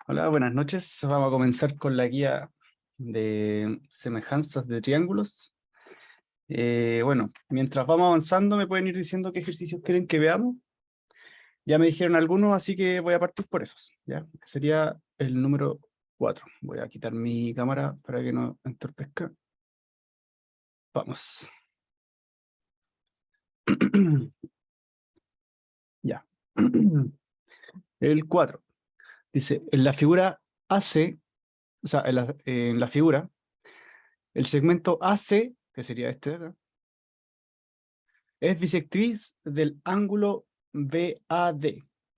Hola, buenas noches. Vamos a comenzar con la guía de semejanzas de triángulos. Bueno, mientras vamos avanzando, me pueden ir diciendo qué ejercicios quieren que veamos. Ya me dijeron algunos, así que voy a partir por esos. ¿Ya? Sería el número 4. Voy a quitar mi cámara para que no entorpezca. Vamos. Ya. El 4. Dice, en la figura AC, o sea, en la figura, el segmento AC, que sería este de acá, es bisectriz del ángulo BAD.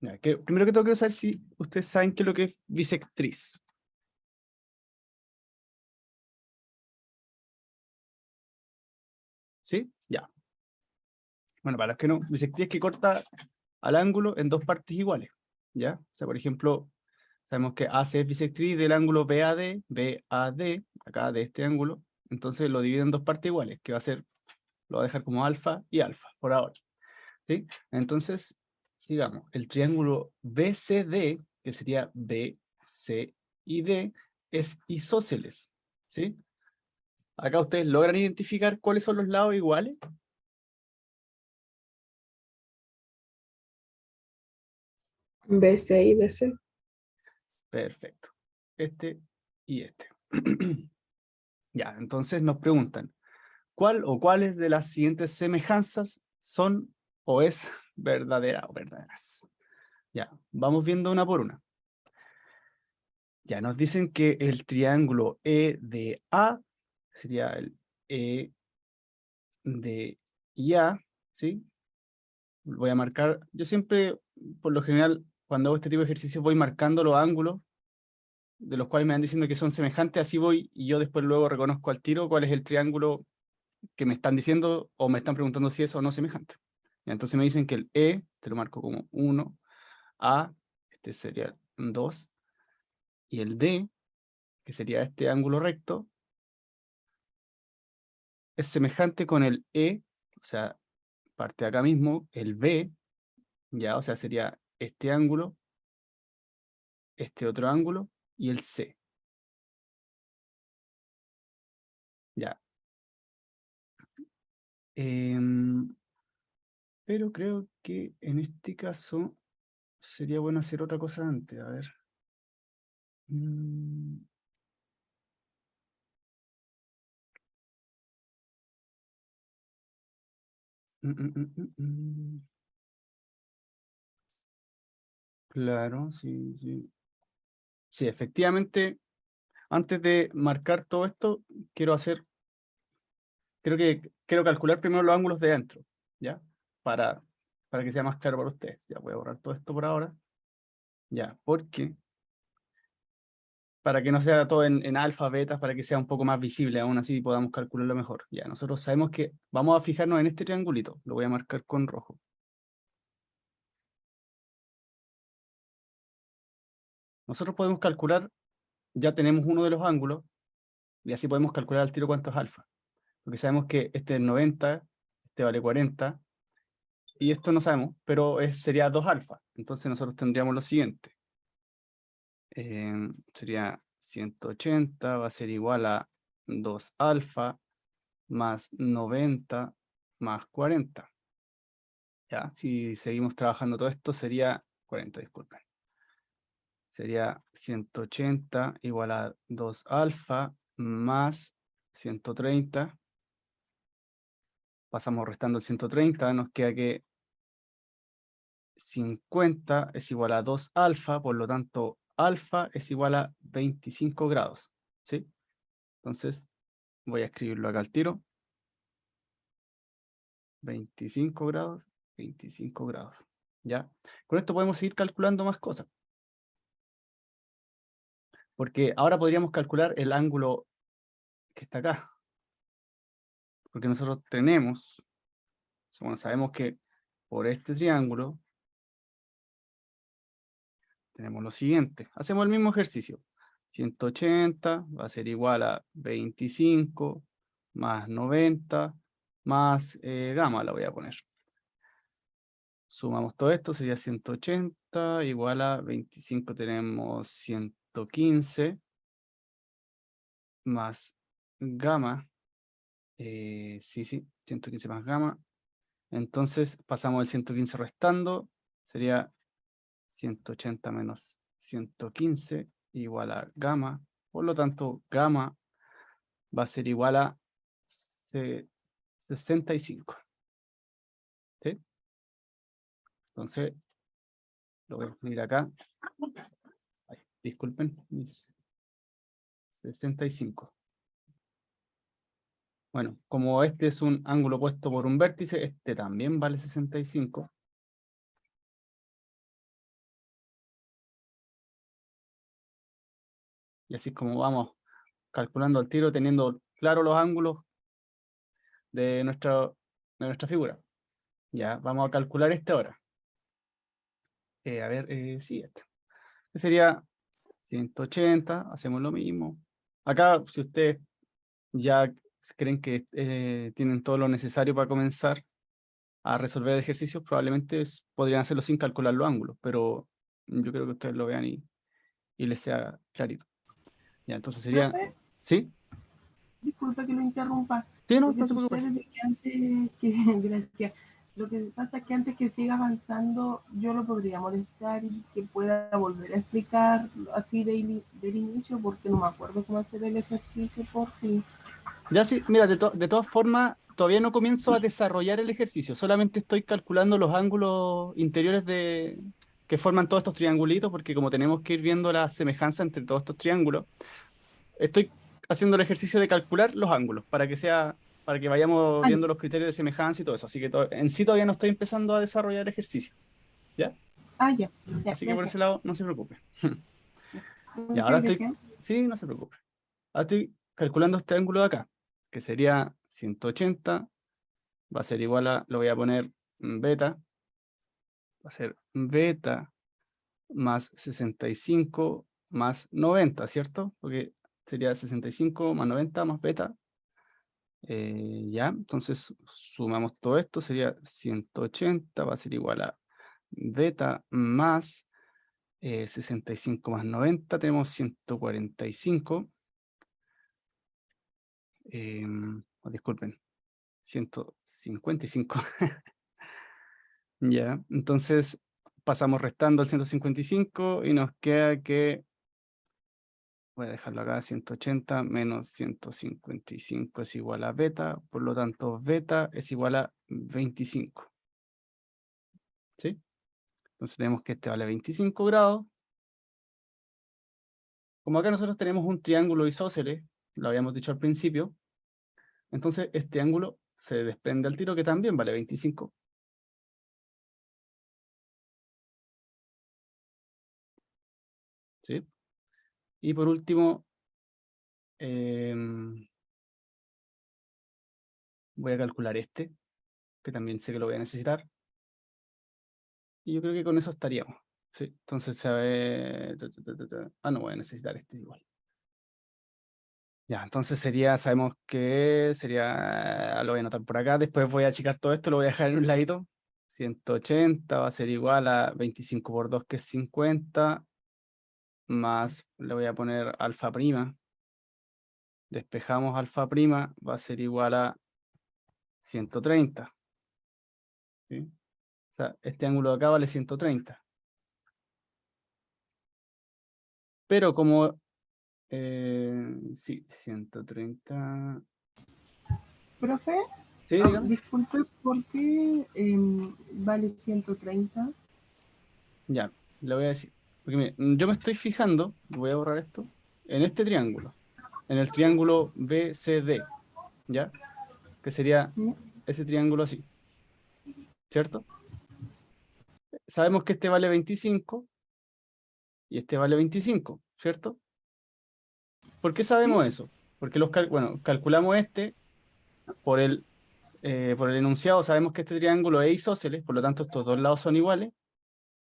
Ya, primero que todo quiero saber si ustedes saben qué es lo que es bisectriz. ¿Sí? Ya. Bueno, para los que no, bisectriz es que corta al ángulo en dos partes iguales. ¿Ya? O sea, por ejemplo, sabemos que AC es bisectriz del ángulo BAD, acá de este ángulo. Entonces lo divide en dos partes iguales, que va a ser, lo voy a dejar como alfa y alfa, por ahora. ¿Sí? Entonces, sigamos. El triángulo BCD, que sería B, C y D, es isósceles. ¿Sí? Acá ustedes logran identificar cuáles son los lados iguales. B, C y DC. Perfecto. Este y este. Ya, entonces nos preguntan, ¿cuál o cuáles de las siguientes semejanzas son o es verdadera o verdaderas? Ya, vamos viendo una por una. Ya, nos dicen que el triángulo EDA sería el E de IA, ¿sí? Voy a marcar, yo siempre, por lo general, cuando hago este tipo de ejercicios, voy marcando los ángulos de los cuales me van diciendo que son semejantes, así voy y yo después luego reconozco al tiro cuál es el triángulo que me están diciendo o me están preguntando si es o no semejante. Y entonces me dicen que el E, te lo marco como 1, A, este sería 2, y el D, que sería este ángulo recto, es semejante con el E, o sea, parte de acá mismo, el B, ya, o sea, sería este ángulo, este otro ángulo y el C. Ya. Em, pero creo que en este caso sería bueno hacer otra cosa antes. A ver. Mm, mm, mm, mm, mm, mm. Claro, sí, sí. Sí, efectivamente, antes de marcar todo esto, quiero hacer, quiero calcular primero los ángulos de dentro, ¿ya? Para, para que sea más claro para ustedes. Ya voy a borrar todo esto por ahora. Ya, porque para que no sea todo en alfa, beta, para que sea un poco más visible, aún así podamos calcularlo mejor. Ya, nosotros sabemos que vamos a fijarnos en este triangulito, lo voy a marcar con rojo. Nosotros podemos calcular, ya tenemos uno de los ángulos, y así podemos calcular al tiro cuánto es alfa. Porque sabemos que este es 90, este vale 40, y esto no sabemos, pero sería 2 alfa. Entonces nosotros tendríamos lo siguiente. Sería 180, va a ser igual a 2 alfa más 90 más 40. Ya, si seguimos trabajando todo esto, sería 40, disculpen. Sería 180 igual a 2 alfa más 130. Pasamos restando el 130, nos queda que 50 es igual a 2 alfa, por lo tanto, alfa es igual a 25 grados. ¿Sí? Entonces, voy a escribirlo acá al tiro. 25 grados, 25 grados. ¿Ya? Con esto podemos ir calculando más cosas. Porque ahora podríamos calcular el ángulo que está acá. Porque nosotros tenemos, bueno, sabemos que por este triángulo tenemos lo siguiente. Hacemos el mismo ejercicio. 180 va a ser igual a 25 más 90 más gamma, la voy a poner. Sumamos todo esto, sería 180 igual a 25, tenemos 115 más gamma. Sí, 115 más gamma. Entonces pasamos el 115 restando. Sería 180 menos 115 igual a gamma. Por lo tanto, gamma va a ser igual a 65. ¿Sí? Entonces, lo voy a escribir acá. Ay, disculpen, mis 65. Bueno, como este es un ángulo opuesto por un vértice, este también vale 65. Y así es como vamos calculando al tiro, teniendo claro los ángulos de nuestra figura. Ya, vamos a calcular este ahora. A ver, sí, este. Este sería 180, hacemos lo mismo. Acá, si ustedes ya creen que tienen todo lo necesario para comenzar a resolver ejercicios, probablemente podrían hacerlo sin calcular los ángulos, pero yo creo que ustedes lo vean y les sea clarito. Ya, entonces sería... Profe, ¿Sí? disculpe que lo interrumpa. Sí, no, Lo que no te preocupes. sucede es que antes que, gracias, lo que pasa es que antes que siga avanzando, yo lo podría molestar y que pueda volver a explicar así del inicio, porque no me acuerdo cómo hacer el ejercicio por si. Ya sí, mira, de todas formas, todavía no comienzo a desarrollar el ejercicio, solamente estoy calculando los ángulos interiores que forman todos estos triangulitos, porque como tenemos que ir viendo la semejanza entre todos estos triángulos, estoy haciendo el ejercicio de calcular los ángulos, para que vayamos Ah, ya, viendo los criterios de semejanza y todo eso. Así que en sí todavía no estoy empezando a desarrollar el ejercicio, ¿ya? ya, Así que por gracias. ese lado, no se preocupe. Y ahora Muchas estoy, gracias. sí, no se preocupe. Ahora estoy calculando este ángulo de acá, que sería 180, va a ser igual a, lo voy a poner beta, va a ser beta más 65 más 90, ¿cierto? Porque sería 65 más 90 más beta. Ya, entonces sumamos todo esto, sería 180, va a ser igual a beta más 65 más 90, tenemos 145. Disculpen, 155. Ya, entonces pasamos restando el 155 y nos queda que, voy a dejarlo acá, 180 menos 155 es igual a beta, por lo tanto beta es igual a 25. ¿Sí? Entonces tenemos que este vale 25 grados. Como acá nosotros tenemos un triángulo isósceles, lo habíamos dicho al principio, entonces este ángulo se desprende al tiro que también vale 25. ¿Sí? Y por último, voy a calcular este, que también sé que lo voy a necesitar. Y yo creo que con eso estaríamos. Sí, entonces, a ver... no voy a necesitar este igual. Ya, entonces sabemos que sería, lo voy a anotar por acá, después voy a achicar todo esto, lo voy a dejar en un ladito. 180 va a ser igual a 25 por 2, que es 50, más le voy a poner alfa prima. Despejamos alfa prima, va a ser igual a 130. ¿Sí? O sea, este ángulo de acá vale 130. Pero como, sí, 130. Profe, Sí, dígame. disculpe, ¿por qué vale 130? Ya, le voy a decir. Porque mire, yo me estoy fijando, voy a borrar esto, en este triángulo, en el triángulo BCD, ¿ya? Que sería ¿Sí? ese triángulo así, ¿cierto? Sabemos que este vale 25 y este vale 25, ¿cierto? ¿Por qué ¿Sí? sabemos eso? Porque bueno, calculamos este por el enunciado, sabemos que este triángulo es isósceles, por lo tanto estos dos lados son iguales,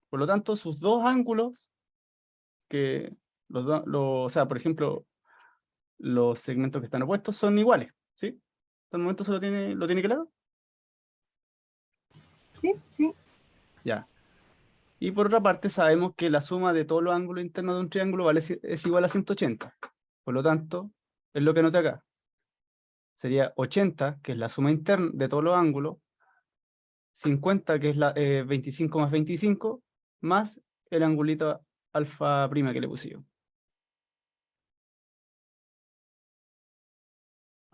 por lo tanto sus dos ángulos, que o sea, por ejemplo, los segmentos que están opuestos son iguales, ¿sí? Hasta el momento ¿lo tiene claro? Sí, sí. Ya. Y por otra parte sabemos que la suma de todos los ángulos internos de un triángulo es igual a 180. Por lo tanto, es lo que anoté acá. Sería 80, que es la suma interna de todos los ángulos, 50, que es la 25 más 25, más el angulito alfa prima que le puse yo.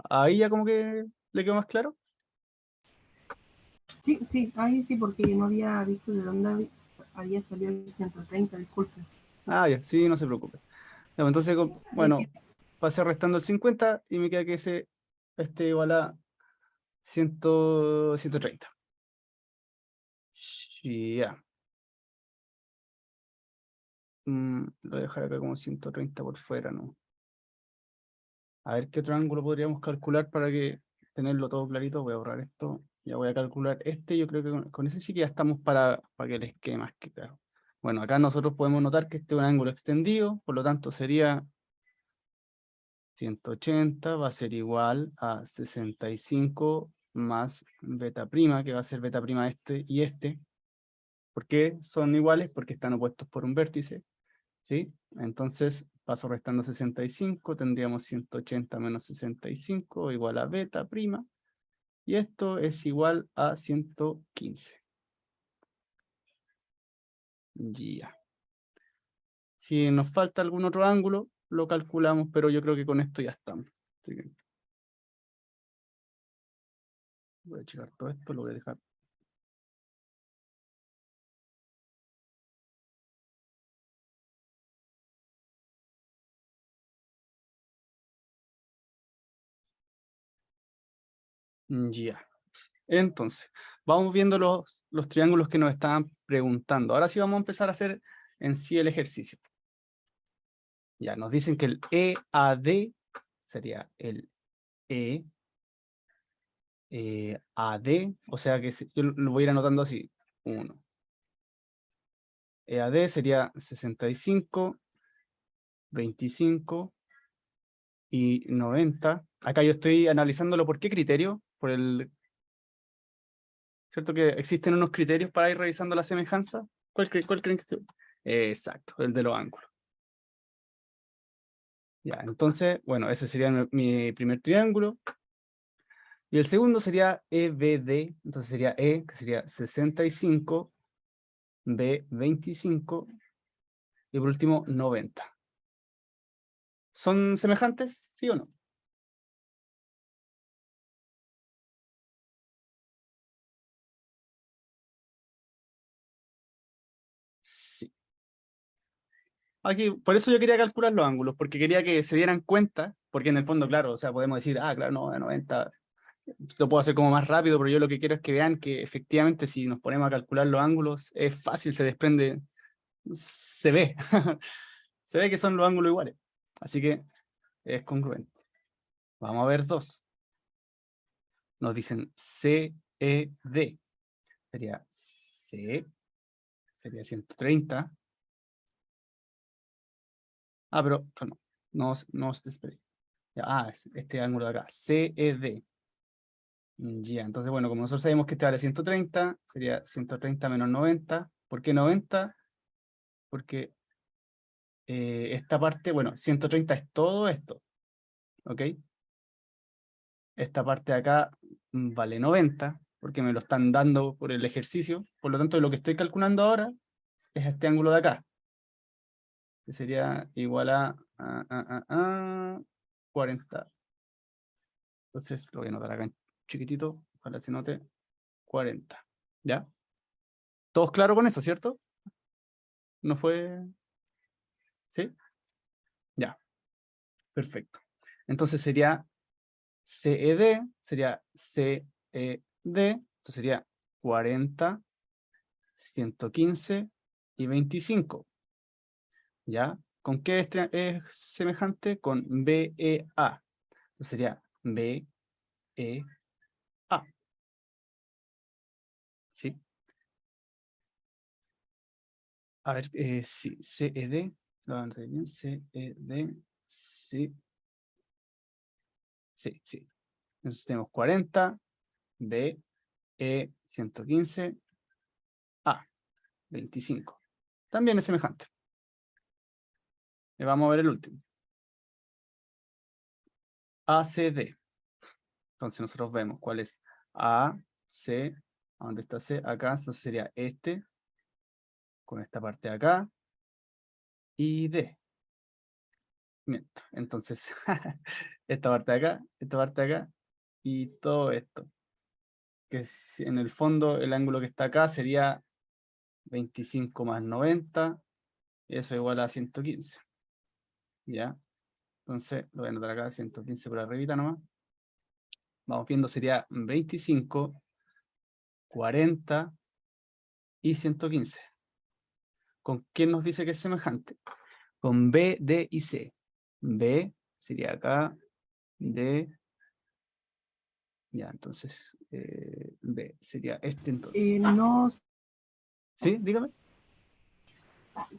Ahí ya como que le quedó más claro. Sí, sí, ahí sí, porque yo no había visto de dónde había salido el 130, disculpe. Ah, ya, sí, no se preocupe. Ya, pues, entonces, Ya que bueno, pasé restando el 50 y me queda que este igual a 130. Sí, ya. Lo voy a dejar acá como 130 por fuera, ¿no? A ver qué otro ángulo podríamos calcular para que tenerlo todo clarito. Voy a borrar esto. Ya voy a calcular este. Yo creo que con ese sí que ya estamos para que el esquema que claro. Bueno, acá nosotros podemos notar que este es un ángulo extendido, por lo tanto sería 180 va a ser igual a 65 más beta prima, que va a ser beta prima este y este. ¿Por qué son iguales? Porque están opuestos por un vértice, ¿sí? Entonces paso restando 65, tendríamos 180 menos 65 igual a beta prima, y esto es igual a 115. Ya. Si nos falta algún otro ángulo, lo calculamos, pero yo creo que con esto ya estamos. Así que voy a checar todo esto, lo voy a dejar. Ya. Entonces, vamos viendo los triángulos que nos estaban preguntando. Ahora sí vamos a empezar a hacer en sí el ejercicio. Ya, nos dicen que el EAD sería el EAD, o sea que yo lo voy a ir anotando así. 1. EAD sería 65, 25 y 90. Acá yo estoy analizándolo por qué criterio, ¿cierto que existen unos criterios para ir revisando la semejanza? ¿Cuál creen que es? Exacto, el de los ángulos. Ya, entonces, bueno, ese sería mi primer triángulo. Y el segundo sería EBD, entonces sería E, que sería 65, B, 25, y por último, 90. ¿Son semejantes? ¿Sí o no? Sí. Aquí, por eso yo quería calcular los ángulos, porque quería que se dieran cuenta, porque en el fondo, claro, o sea, podemos decir, ah, claro, no, 90, lo puedo hacer como más rápido, pero yo lo que quiero es que vean que efectivamente si nos ponemos a calcular los ángulos, es fácil, se desprende, se ve, se ve que son los ángulos iguales. Así que es congruente. Vamos a ver dos. Nos dicen CED. Sería C, sería 130. Ah, pero no os despegué. Este ángulo de acá, CED. Ya, entonces, bueno, como nosotros sabemos que este vale 130, sería 130 menos 90. ¿Por qué 90? Porque esta parte, bueno, 130 es todo esto, ¿ok? Esta parte de acá vale 90, porque me lo están dando por el ejercicio. Por lo tanto, lo que estoy calculando ahora es este ángulo de acá, que sería igual a 40. Entonces, lo voy a anotar acá en chiquitito, ojalá se note 40. ¿Ya? ¿Todos claros con eso, cierto? ¿No fue? ¿Sí? Ya, perfecto. Entonces sería CED, sería CED, entonces sería 40, 115 y 25. ¿Ya? ¿Con qué es semejante? Con BEA. Entonces sería BEA. ¿Sí? A ver, sí, CED. Lo anoté bien, CED. Sí, sí, sí. Entonces tenemos 40, BE 115, A. 25. También es semejante. Y vamos a ver el último. ACD. Entonces nosotros vemos cuál es A, C, ¿dónde está C? Acá, entonces sería este, con esta parte de acá, y D. Miento. Entonces, esta parte de acá, esta parte de acá, y todo esto. Que es, en el fondo, el ángulo que está acá sería 25 más 90, eso igual a 115. ¿Ya? Entonces, lo voy a anotar acá, 115 por arribita nomás. Vamos viendo, sería 25, 40 y 115. ¿Con quién nos dice que es semejante? Con B, D y C. B sería acá, D, ya, entonces, B sería este entonces. No, ¿Sí? Dígame.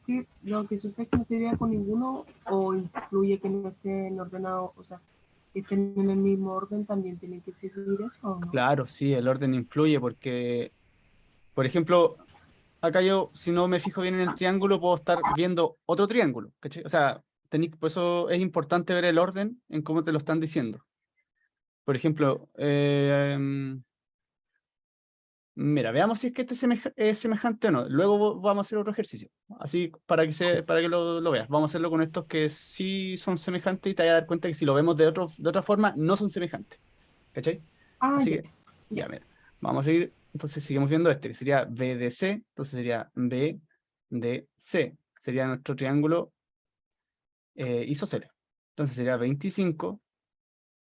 sí, lo que sucede es que no sería con ninguno o influye que no estén ordenados, o sea, que estén en el mismo orden, también tienen que seguir eso, ¿o no? Claro, sí, el orden influye porque, por ejemplo, acá yo, si no me fijo bien en el triángulo, puedo estar viendo otro triángulo, ¿cachai? O sea, por eso es importante ver el orden en cómo te lo están diciendo. Por ejemplo, mira, veamos si es que este es semejante o no. Luego vamos a hacer otro ejercicio. Así para que lo veas. Vamos a hacerlo con estos que sí son semejantes y te vas a dar cuenta que si lo vemos de otra forma, no son semejantes. ¿Cachai? Ah, Así ya, que, ya. ya, mira. Vamos a seguir. Entonces seguimos viendo este, que sería BDC. Entonces sería BDC. Sería nuestro triángulo isósceles. Entonces sería 25.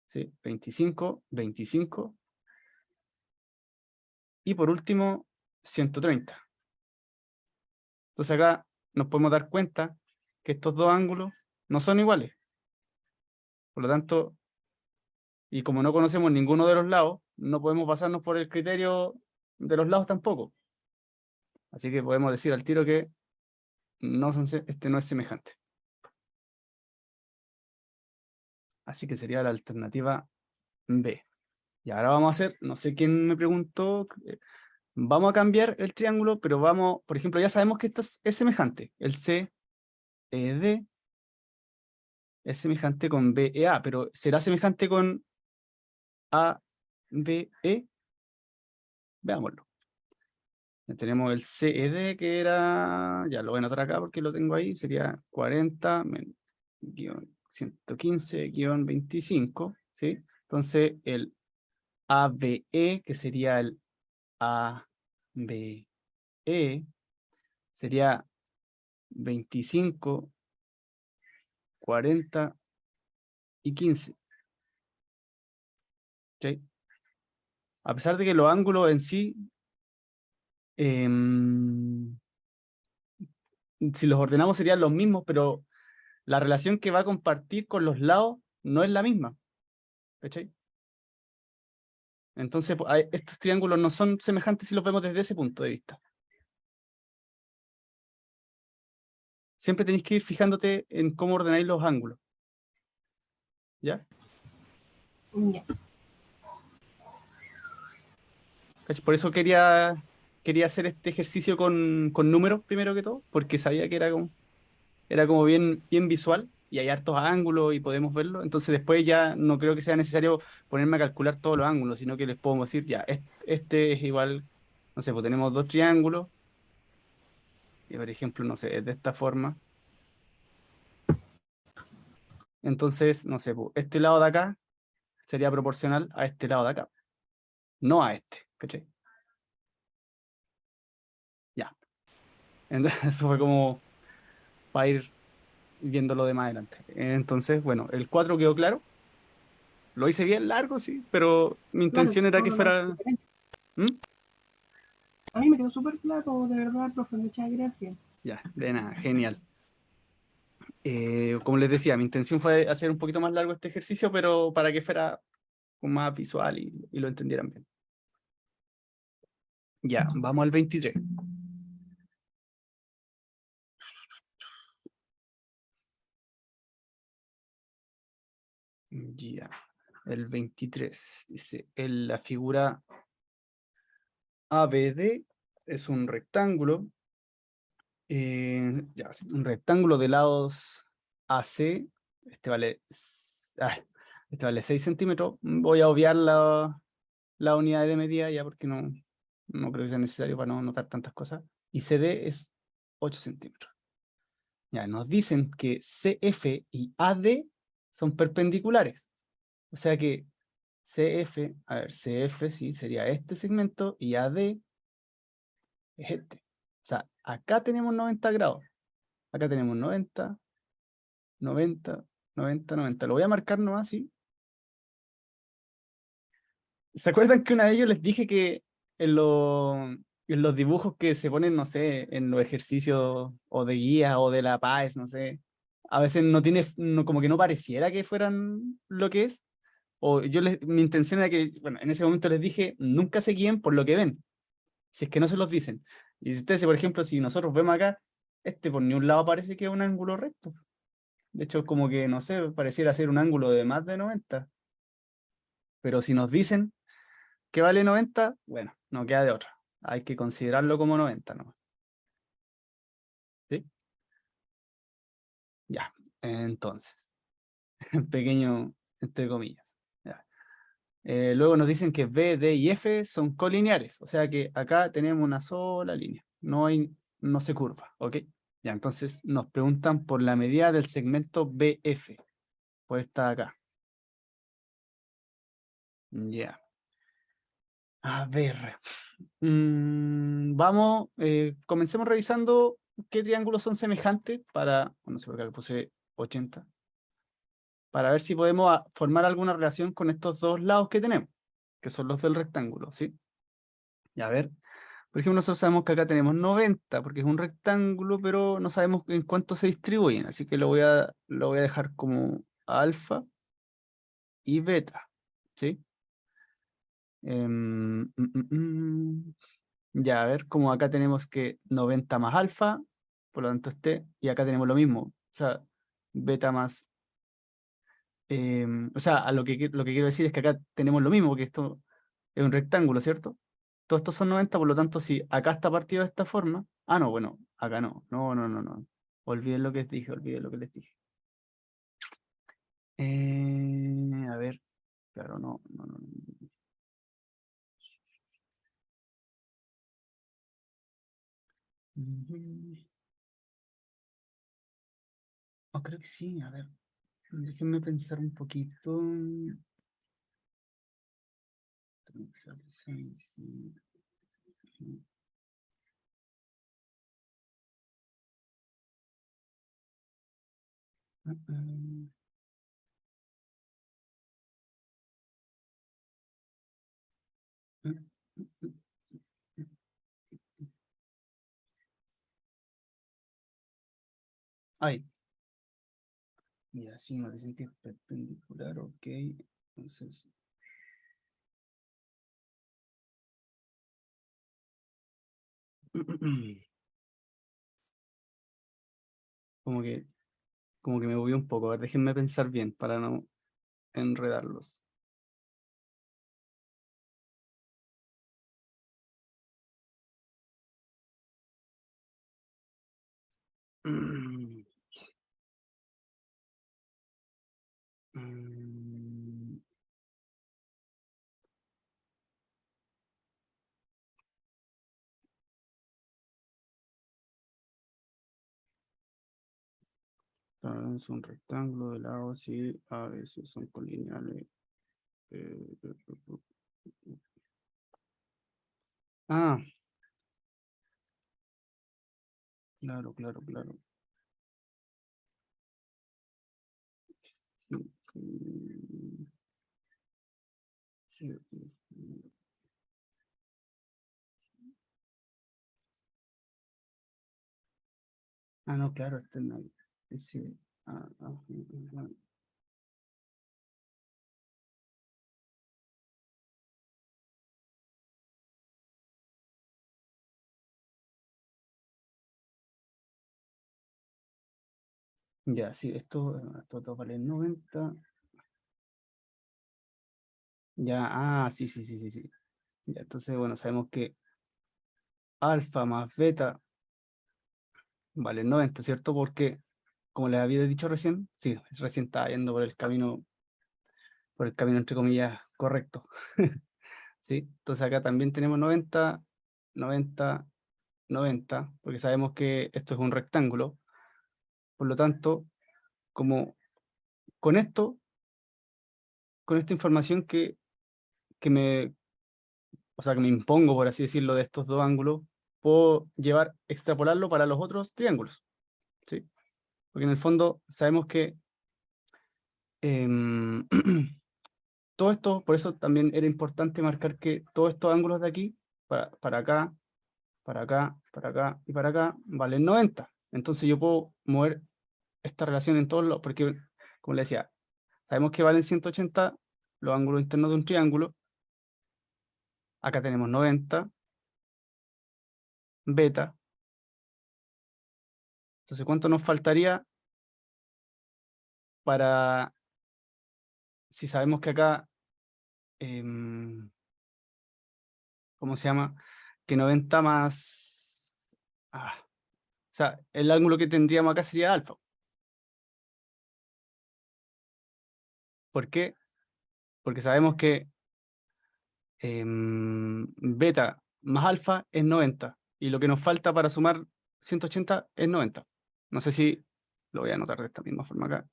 ¿Sí? 25, 25. Y por último, 130. Entonces acá nos podemos dar cuenta que estos dos ángulos no son iguales. Por lo tanto, y como no conocemos ninguno de los lados, no podemos basarnos por el criterio de los lados tampoco. Así que podemos decir al tiro que este no es semejante. Así que sería la alternativa B. Y ahora vamos a hacer, no sé quién me preguntó, vamos a cambiar el triángulo, pero vamos, por ejemplo, ya sabemos que esto es semejante. El CED es semejante con BEA, pero ¿será semejante con ABE? Veámoslo. Ya tenemos el CED que era, ya lo voy a anotar acá porque lo tengo ahí, sería 40 115-25, ¿sí? Entonces el ABE, que sería el ABE, sería 25, 40 y 15. ¿Ok? A pesar de que los ángulos en sí, si los ordenamos serían los mismos, pero la relación que va a compartir con los lados no es la misma. ¿Cachai? Entonces, estos triángulos no son semejantes si los vemos desde ese punto de vista. Siempre tenéis que ir fijándote en cómo ordenáis los ángulos. ¿Ya? Ya. ¿Cachai? Por eso quería hacer este ejercicio con números primero que todo, porque sabía que era como bien visual y hay hartos ángulos y podemos verlo. Entonces después ya no creo que sea necesario ponerme a calcular todos los ángulos, sino que les puedo decir, ya, este es igual, no sé, pues tenemos dos triángulos, y por ejemplo, no sé, es de esta forma. Entonces, no sé, pues, este lado de acá sería proporcional a este lado de acá, no a este, ¿cachai? Ya. Entonces, eso fue como para ir viéndolo de más adelante. Entonces, bueno, el 4 quedó claro. Lo hice bien largo, sí, pero mi Claro, intención era todo que lo más fuera... diferente. ¿Mm? A mí me quedó súper claro, de verdad, profe, muchas gracias. Ya, de nada, genial. Como les decía, mi intención fue hacer un poquito más largo este ejercicio, pero para que fuera más visual y lo entendieran bien. Ya, vamos al 23. Ya, el 23 dice, la figura ABD es un rectángulo Ya, sí, un rectángulo de lados AC, este vale, este vale 6 centímetros. Voy a obviar la unidad de medida ya porque no creo que sea necesario para no notar tantas cosas. Y CD es 8 centímetros. Ya, nos dicen que CF y AD son perpendiculares. O sea que CF, a ver, CF sí sería este segmento y AD es este. O sea, acá tenemos 90 grados. Acá tenemos 90, 90, 90, 90. Lo voy a marcar nomás así. ¿Se acuerdan que una vez yo les dije que en, en los dibujos que se ponen, no sé, en los ejercicios o de guía o de la PAES, no sé, a veces no tiene, como que no pareciera que fueran lo que es? O mi intención era que, bueno, en ese momento les dije, nunca se guíen por lo que ven, si es que no se los dicen. Y si ustedes, por ejemplo, si nosotros vemos acá, este por ni un lado parece que es un ángulo recto. De hecho, como que, no sé, pareciera ser un ángulo de más de 90. Pero si nos dicen que vale 90, bueno, no queda de otra. Hay que considerarlo como 90, ¿no? ¿Sí? Ya, entonces, pequeño, entre comillas. Ya. Luego nos dicen que B, D y F son colineares, o sea que acá tenemos una sola línea, no se curva, ¿ok? Ya, entonces nos preguntan por la medida del segmento BF, pues está acá. Ya. A ver, vamos, comencemos revisando qué triángulos son semejantes para, no sé por qué puse 80, para ver si podemos formar alguna relación con estos dos lados que tenemos, que son los del rectángulo, ¿sí? Y a ver, por ejemplo, nosotros sabemos que acá tenemos 90, porque es un rectángulo, pero no sabemos en cuánto se distribuyen, así que lo voy a dejar como alfa y beta, ¿sí? Ya, a ver, como acá tenemos que 90 más alfa, por lo tanto y acá tenemos lo mismo, o sea, beta más, o sea, lo que quiero decir es que acá tenemos lo mismo, porque esto es un rectángulo, ¿cierto? Todos estos son 90, por lo tanto, si acá está partido de esta forma, no, bueno, acá no, olviden lo que les dije, olviden lo que les dije. A ver, claro, no. Ujú. Oh, creo que sí, a ver. Déjenme pensar un poquito. Ay, mira, sí, nos dicen que es perpendicular, ok. Entonces, como que, como que me moví un poco. A ver, déjenme pensar bien para no enredarlos. Mm, mm, es un rectángulo de lado, sí, a veces son colineales. eh, eh, eh, ah, claro. Sí, sí. No, claro, este no. Sí. Bueno. Ya, sí, esto todo vale 90. Ya, sí. Ya, entonces, bueno, sabemos que alfa más beta vale 90, ¿cierto? Porque, como les había dicho recién, sí, recién estaba yendo por el camino entre comillas correcto. ¿Sí? Entonces acá también tenemos 90, 90, 90, porque sabemos que esto es un rectángulo. Por lo tanto, como con esto, con esta información que me, o sea, que me impongo, por así decirlo, de estos dos ángulos, puedo extrapolarlo para los otros triángulos, ¿sí? Porque en el fondo sabemos que em, todo esto, por eso también era importante marcar que todos estos ángulos de aquí, para acá, para acá, para acá y para acá, valen 90. Entonces yo puedo mover esta relación en todos los, porque, como le decía, sabemos que valen 180 los ángulos internos de un triángulo. Acá tenemos 90, beta. Entonces, ¿cuánto nos faltaría para, si sabemos que acá, ¿cómo se llama? Que 90 más... o sea, el ángulo que tendríamos acá sería alfa. ¿Por qué? Porque sabemos que beta más alfa es 90. Y lo que nos falta para sumar 180 es 90. No sé si lo voy a anotar de esta misma forma acá.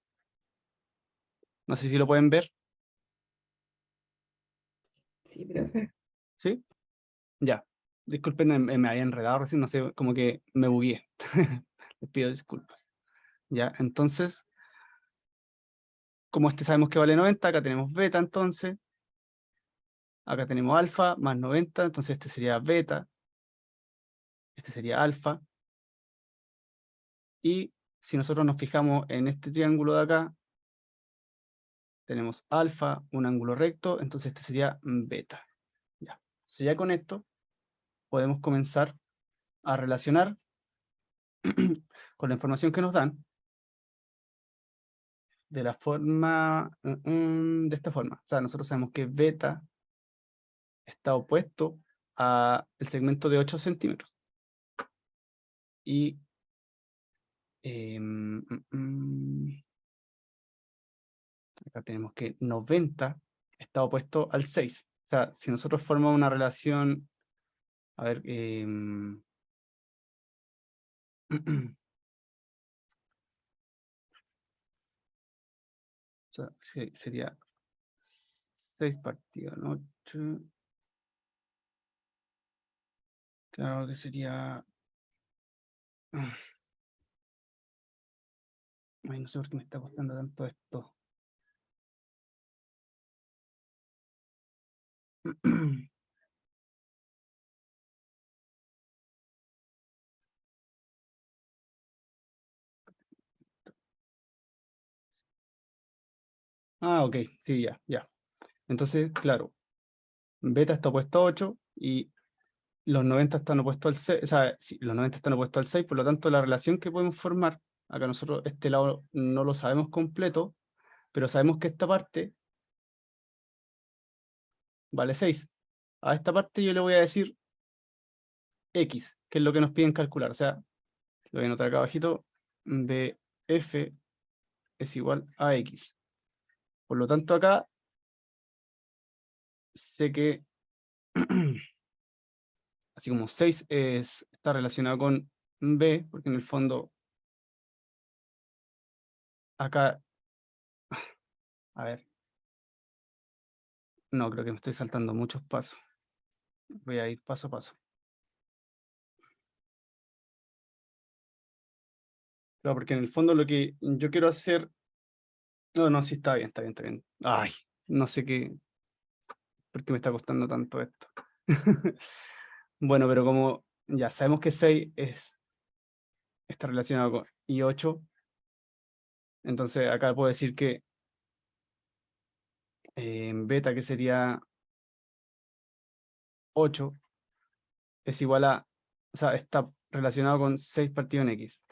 No sé si lo pueden ver. Sí, profe. ¿Sí? Ya. Disculpen, me había enredado recién, no sé, como que me bugué. Les pido disculpas. Ya, entonces, como este sabemos que vale 90, acá tenemos beta entonces. Acá tenemos alfa más 90, entonces este sería beta. Este sería alfa. Y si nosotros nos fijamos en este triángulo de acá, tenemos alfa, un ángulo recto, entonces este sería beta. Ya. Entonces ya con esto podemos comenzar a relacionar con la información que nos dan de la forma, de esta forma. O sea, nosotros sabemos que beta está opuesto al segmento de 8 centímetros. Y acá tenemos que 90 está opuesto al 6. O sea, si nosotros formamos una relación, a ver, o sea, sería 6 partido en 8. Claro que sería... Ay, no sé por qué me está costando tanto esto. Ah, ok, sí, ya, ya. Entonces, claro, beta está opuesto a 8 y los 90 están opuestos al 6, o sea, sí, los 90 están opuestos al 6, por lo tanto la relación que podemos formar, acá nosotros este lado no lo sabemos completo, pero sabemos que esta parte vale 6. A esta parte yo le voy a decir X, que es lo que nos piden calcular, o sea, lo voy a anotar acá abajito, BF es igual a X. Por lo tanto acá sé que así como 6 está relacionado con B, porque en el fondo acá, a ver, no, creo que me estoy saltando muchos pasos. Voy a ir paso a paso. Claro, porque en el fondo lo que yo quiero hacer... No, no, sí, está bien, está bien, está bien. Ay, no sé qué, por qué me está costando tanto esto. Bueno, pero como ya sabemos que 6 está relacionado con y 8, entonces acá puedo decir que beta, que sería 8, es igual a, o sea, está relacionado con 6 partido en X.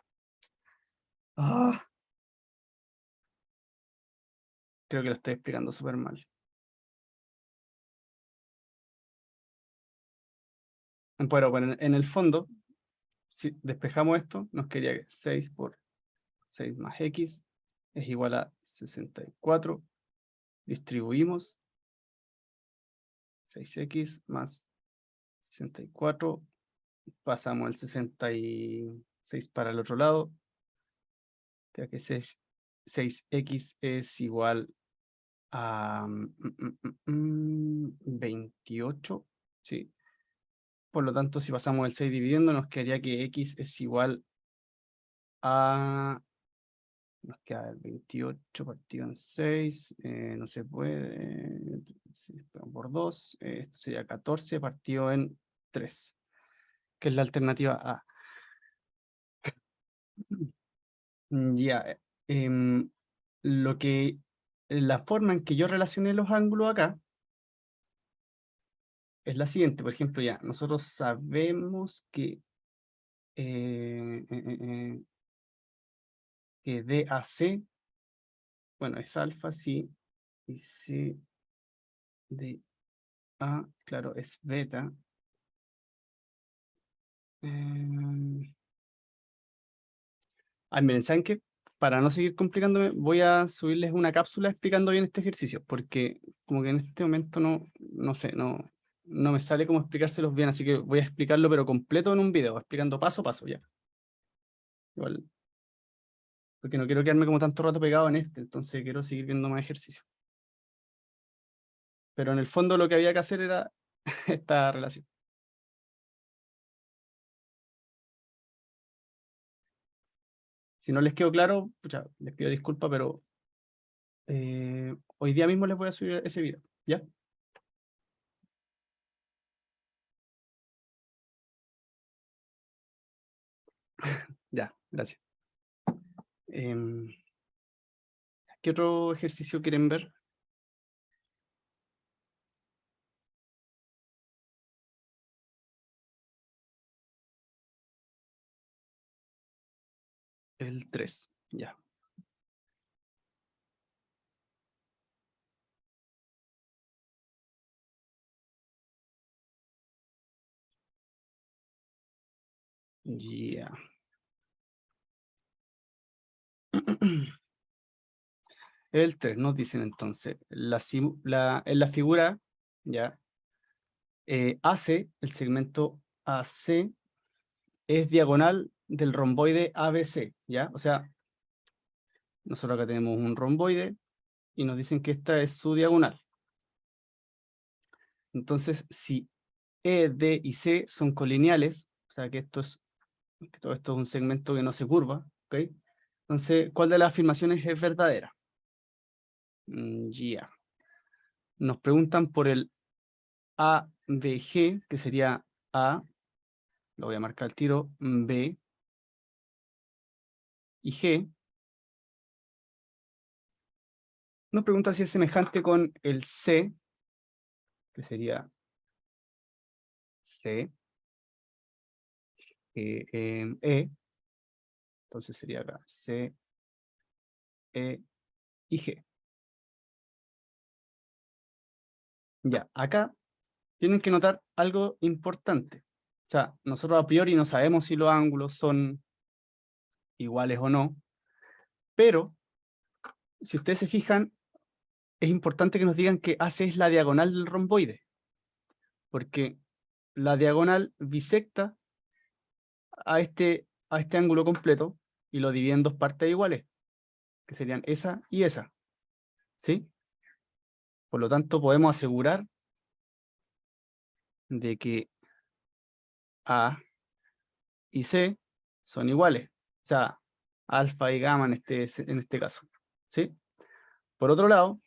Ah, creo que lo estoy explicando súper mal. Bueno, en el fondo, si despejamos esto, nos quedaría que 6 por 6 más x es igual a 64. Distribuimos 6x más 64. Pasamos el 66 para el otro lado. Ya que 6x es igual a 28. Sí. Por lo tanto, si pasamos el 6 dividiendo, nos quedaría que x es igual a... Nos queda el 28 partido en 6. No se puede. Por 2. Esto sería 14 partido en 3. Que es la alternativa A. Ya. La forma en que yo relacioné los ángulos acá es la siguiente. Por ejemplo, ya, nosotros sabemos que DAC, bueno, es alfa, sí, y C de A, claro, es beta. Miren, ¿saben qué? Para no seguir complicándome, voy a subirles una cápsula explicando bien este ejercicio, porque como que en este momento no sé, no me sale cómo explicárselos bien, así que voy a explicarlo pero completo en un video, explicando paso a paso ya. Igual, porque no quiero quedarme como tanto rato pegado en este, entonces quiero seguir viendo más ejercicio. Pero en el fondo lo que había que hacer era esta relación. Si no les quedó claro, pucha, les pido disculpas, pero hoy día mismo les voy a subir ese video, ¿ya? Ya, gracias. ¿Qué otro ejercicio quieren ver? El 3, ya. Ya. El 3 nos dicen entonces, en la figura, ya, AC, el segmento AC, es diagonal del romboide ABC, ¿ya? O sea, nosotros acá tenemos un romboide y nos dicen que esta es su diagonal. Entonces, si E, D y C son colineales, o sea que todo esto es un segmento que no se curva, ¿ok? Entonces, ¿cuál de las afirmaciones es verdadera? Ya. Nos preguntan por el ABG, que sería A, lo voy a marcar al tiro, B y G. Nos pregunta si es semejante con el C, que sería C, E, entonces sería acá C, E y G. Ya, acá tienen que notar algo importante. O sea, nosotros a priori no sabemos si los ángulos son iguales o no, pero si ustedes se fijan, es importante que nos digan que AC es la diagonal del romboide, porque la diagonal bisecta a este ángulo completo y lo divide en dos partes iguales, que serían esa y esa, ¿sí? Por lo tanto, podemos asegurar de que A y C son iguales, o sea, alfa y gamma en este caso, ¿sí? Por otro lado,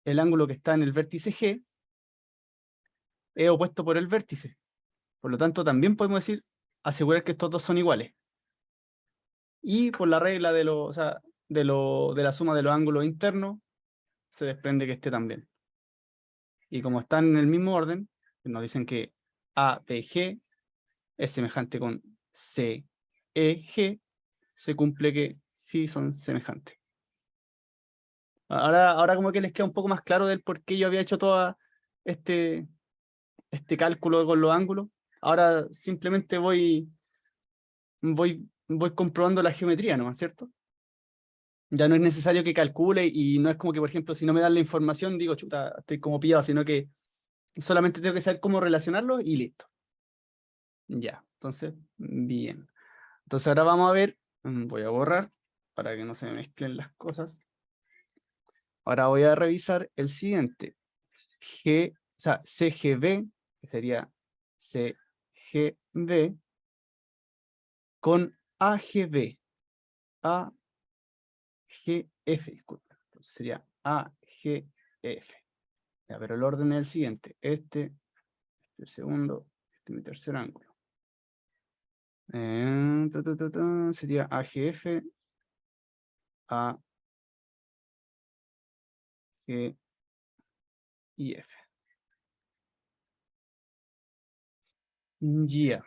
el ángulo que está en el vértice G es opuesto por el vértice. Por lo tanto, también podemos asegurar que estos dos son iguales. Y por la regla o sea, de la suma de los ángulos internos, se desprende que este también. Y como están en el mismo orden, nos dicen que ABG es semejante con CEG, se cumple que sí son semejantes. Ahora como que les queda un poco más claro del por qué yo había hecho todo este cálculo con los ángulos. ahora simplemente voy comprobando la geometría nomás, ¿cierto? Ya no es necesario que calcule y no es como que, por ejemplo, si no me dan la información, digo, chuta, estoy como pillado, sino que solamente tengo que saber cómo relacionarlo y listo. Ya, entonces, bien. Entonces ahora vamos a ver, voy a borrar para que no se me mezclen las cosas. Ahora voy a revisar el siguiente. O sea, CGB, que sería CGB, con AGB. AGF, disculpa. Entonces sería AGF. Ya, pero el orden es el siguiente. Este, el segundo, este es mi tercer ángulo. Sería AGF, A, G y F. Ya.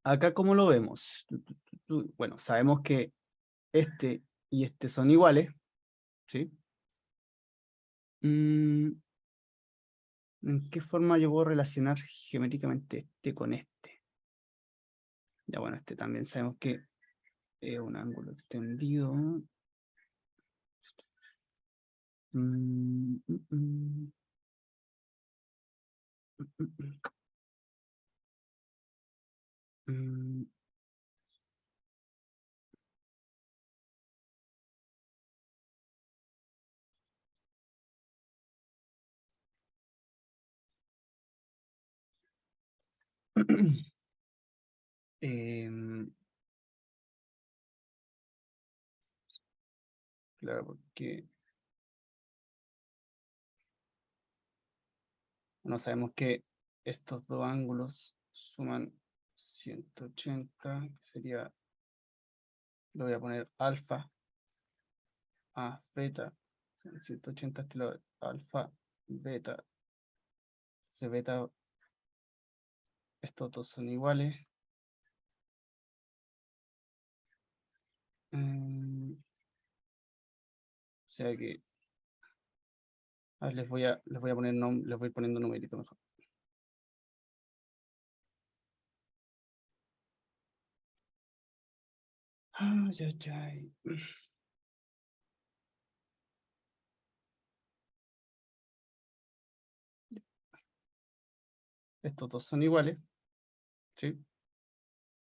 Acá, ¿cómo lo vemos? Bueno, sabemos que este y este son iguales, ¿sí? ¿En qué forma yo puedo relacionar geométricamente este con este? Ya, bueno, este también sabemos que es un ángulo extendido. Mm, mm, mm. Mm. Em, claro, porque no sabemos que estos dos ángulos suman 180, que sería, lo voy a poner alfa a beta, 180 este alfa, beta, se beta, estos dos son iguales. O sea que les voy a poner les voy poniendo numerito mejor. Ya, ya. Estos dos son iguales, ¿sí?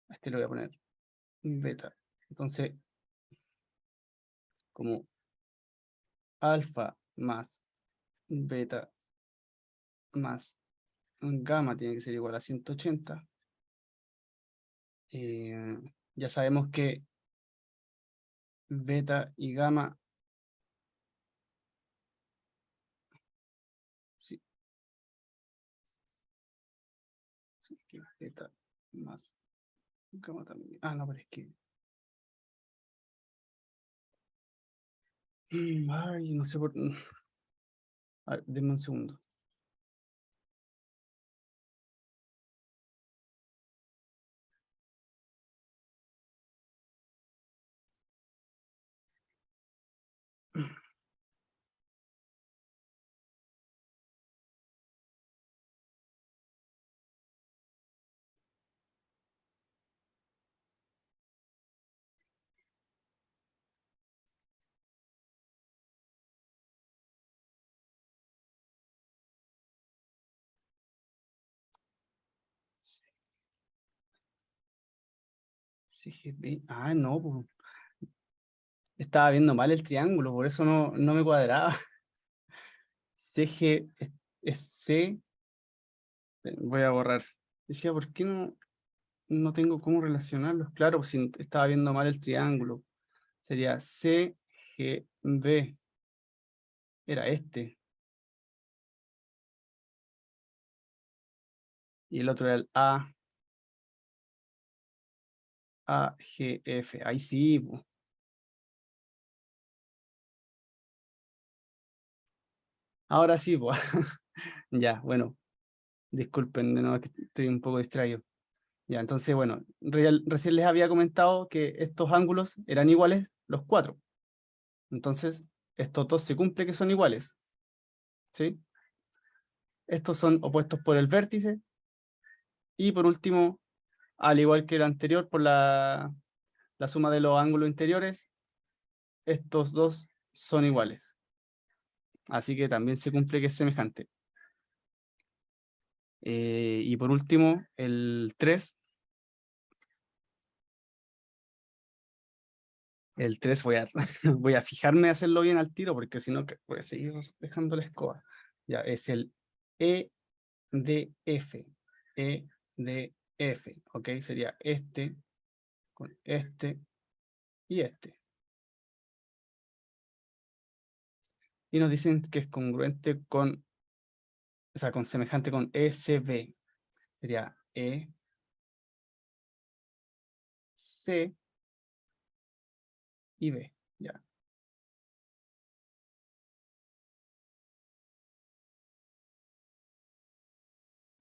A este le voy a poner beta. Entonces, como alfa más beta más gamma tiene que ser igual a 180. Ya sabemos que beta y gamma, sí, sí, que beta más gamma también. Ah, no, pero es que... Ay, no sé por... A ver, denme un segundo. CGB. Ah, no, pues, estaba viendo mal el triángulo, por eso no me cuadraba. CG es C. Voy a borrar. Decía, ¿por qué no tengo cómo relacionarlos? Claro, pues, si estaba viendo mal el triángulo. Sería CGB. Era este. Y el otro era el AGF. Ahí sí, po. Ahora sí, pues. Ya, bueno. Disculpen, de nuevo que estoy un poco distraído. Ya, entonces, bueno, recién les había comentado que estos ángulos eran iguales los cuatro. Entonces, estos dos se cumple que son iguales, ¿sí? Estos son opuestos por el vértice Y por último, al igual que el anterior, por la suma de los ángulos interiores, estos dos son iguales. Así que también se cumple que es semejante. Y por último, el 3. El 3 voy a fijarme a hacerlo bien al tiro, porque si no voy a seguir dejando la escoba. Ya, es el EDF. EDF, ¿ok? Sería este, con este y este. Y nos dicen que es congruente con, o sea, con semejante con SB. Sería E, C y B. Ya.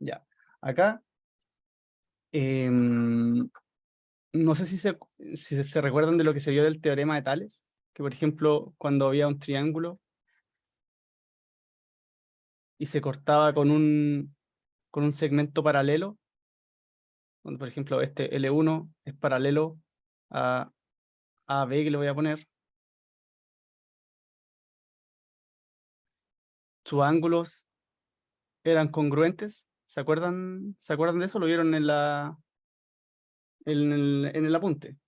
Ya. Acá, no sé si se recuerdan de lo que se vio del teorema de Tales, que por ejemplo, cuando había un triángulo y se cortaba con un segmento paralelo, donde por ejemplo este L1 es paralelo a AB que le voy a poner, sus ángulos eran congruentes. ¿Se acuerdan de eso? ¿Lo vieron en en el apunte?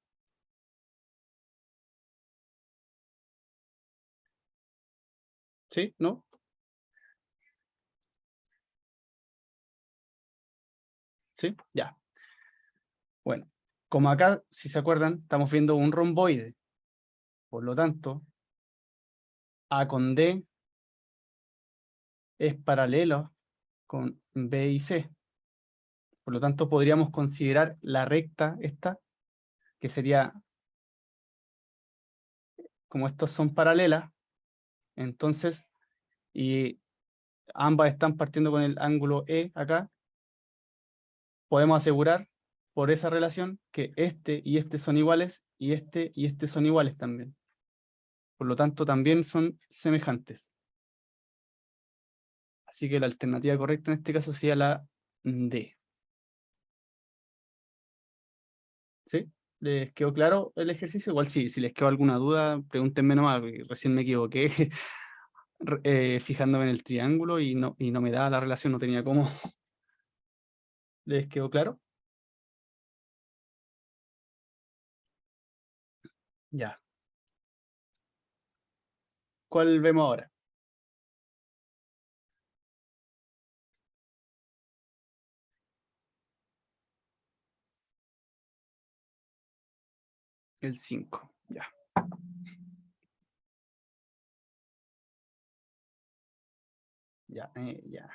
¿Sí? ¿No? ¿Sí? Ya. Bueno, como acá, si se acuerdan, estamos viendo un romboide. Por lo tanto, A con D es paralelo con B y C. Por lo tanto, podríamos considerar la recta esta, que sería, como estos son paralelas, entonces, y ambas están partiendo con el ángulo E acá, podemos asegurar por esa relación que este y este son iguales y este son iguales también. Por lo tanto, también son semejantes. Así que la alternativa correcta en este caso sería la D. ¿Sí? ¿Les quedó claro el ejercicio? Igual sí, si les quedó alguna duda, pregúntenme nomás, porque recién me equivoqué fijándome en el triángulo y no me daba la relación, no tenía cómo. ¿Les quedó claro? Ya. ¿Cuál vemos ahora? El 5. Ya. Ya, ya.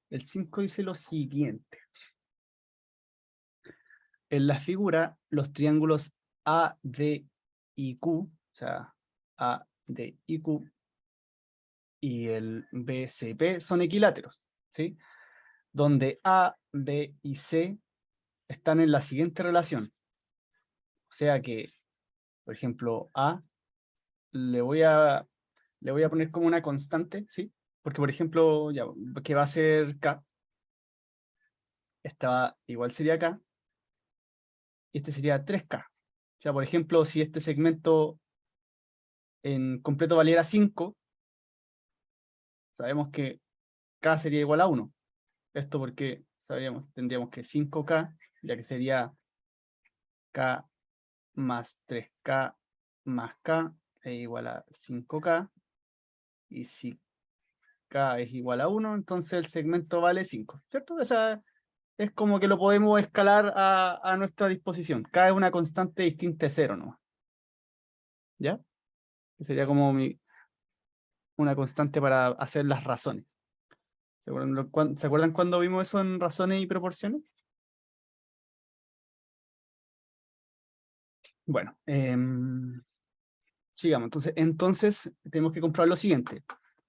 El 5 dice lo siguiente. En la figura, los triángulos AD y Q, o sea, AD y Q, y el BCP son equiláteros, ¿sí? Donde A, B y C están en la siguiente relación. O sea que, por ejemplo, A le voy a poner como una constante, ¿sí? Porque, por ejemplo, ya, que va a ser K, esta igual sería K, y este sería 3K. O sea, por ejemplo, si este segmento en completo valiera 5, sabemos que K sería igual a 1. Esto porque tendríamos que 5K, ya que sería K más 3K más K es igual a 5K. Y si K es igual a 1, entonces el segmento vale 5, ¿cierto? Esa es como que lo podemos escalar a nuestra disposición. K es una constante distinta de 0, ¿no? ¿Ya? Que sería como una constante para hacer las razones. ¿Se acuerdan cuando vimos eso en razones y proporciones? Bueno, sigamos. Entonces tenemos que comprobar lo siguiente,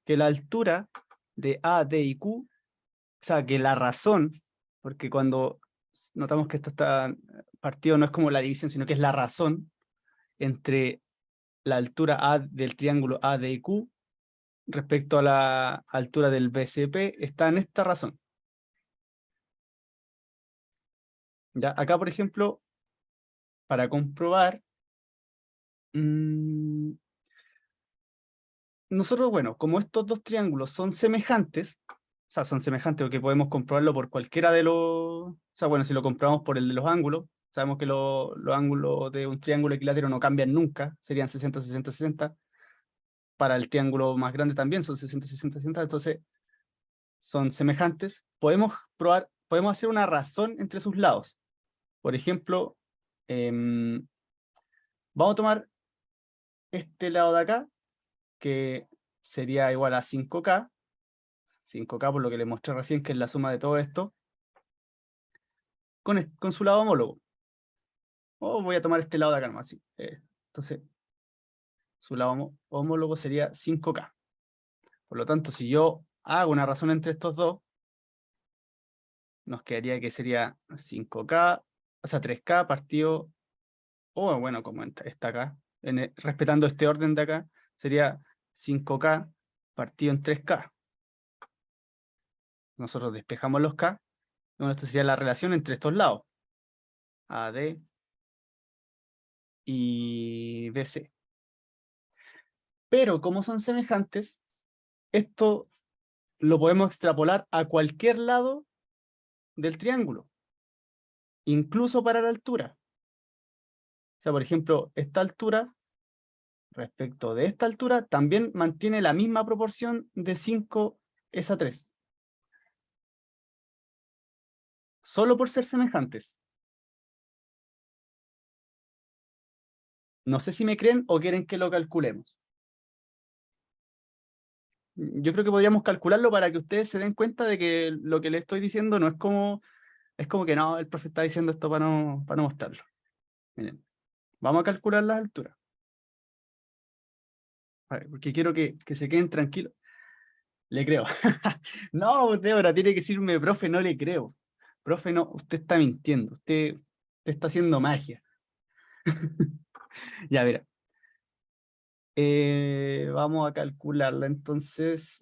que la altura de A, D y Q, o sea, que la razón, porque cuando notamos que esto está partido no es como la división, sino que es la razón entre la altura A del triángulo A, D y Q respecto a la altura del BCP, está en esta razón. ¿Ya? Acá, por ejemplo, para comprobar, nosotros, bueno, como estos dos triángulos son semejantes, o sea, son semejantes porque podemos comprobarlo por cualquiera de los, o sea, bueno, si lo comprobamos por el de los ángulos, sabemos que los ángulos de un triángulo equilátero no cambian nunca, serían 60, 60, 60. Para el triángulo más grande también son 60, 60, 60, entonces son semejantes. Podemos probar, podemos hacer una razón entre sus lados. Por ejemplo, vamos a tomar este lado de acá, que sería igual a 5K, 5K por lo que le mostré recién, que es la suma de todo esto, con su lado homólogo. O voy a tomar este lado de acá nomás. Sí. Entonces, su lado homólogo sería 5K. Por lo tanto, si yo hago una razón entre estos dos, nos quedaría que sería 5K, o sea, 3K partido, o bueno, como está acá, respetando este orden de acá, sería 5K partido en 3K. Nosotros despejamos los K. Bueno, esto sería la relación entre estos lados. AD y BC. Pero como son semejantes, esto lo podemos extrapolar a cualquier lado del triángulo, incluso para la altura. O sea, por ejemplo, esta altura, respecto de esta altura, también mantiene la misma proporción de 5:3. Solo por ser semejantes. No sé si me creen o quieren que lo calculemos. Yo creo que podríamos calcularlo para que ustedes se den cuenta de que lo que les estoy diciendo no es como... Es como que no, el profe está diciendo esto para no mostrarlo. Miren, vamos a calcular las alturas. Porque quiero que se queden tranquilos. Le creo. No, Débora, tiene que decirme, profe, no le creo. Profe, no, usted está mintiendo. Usted está haciendo magia. Ya, mira. Vamos a calcularla entonces.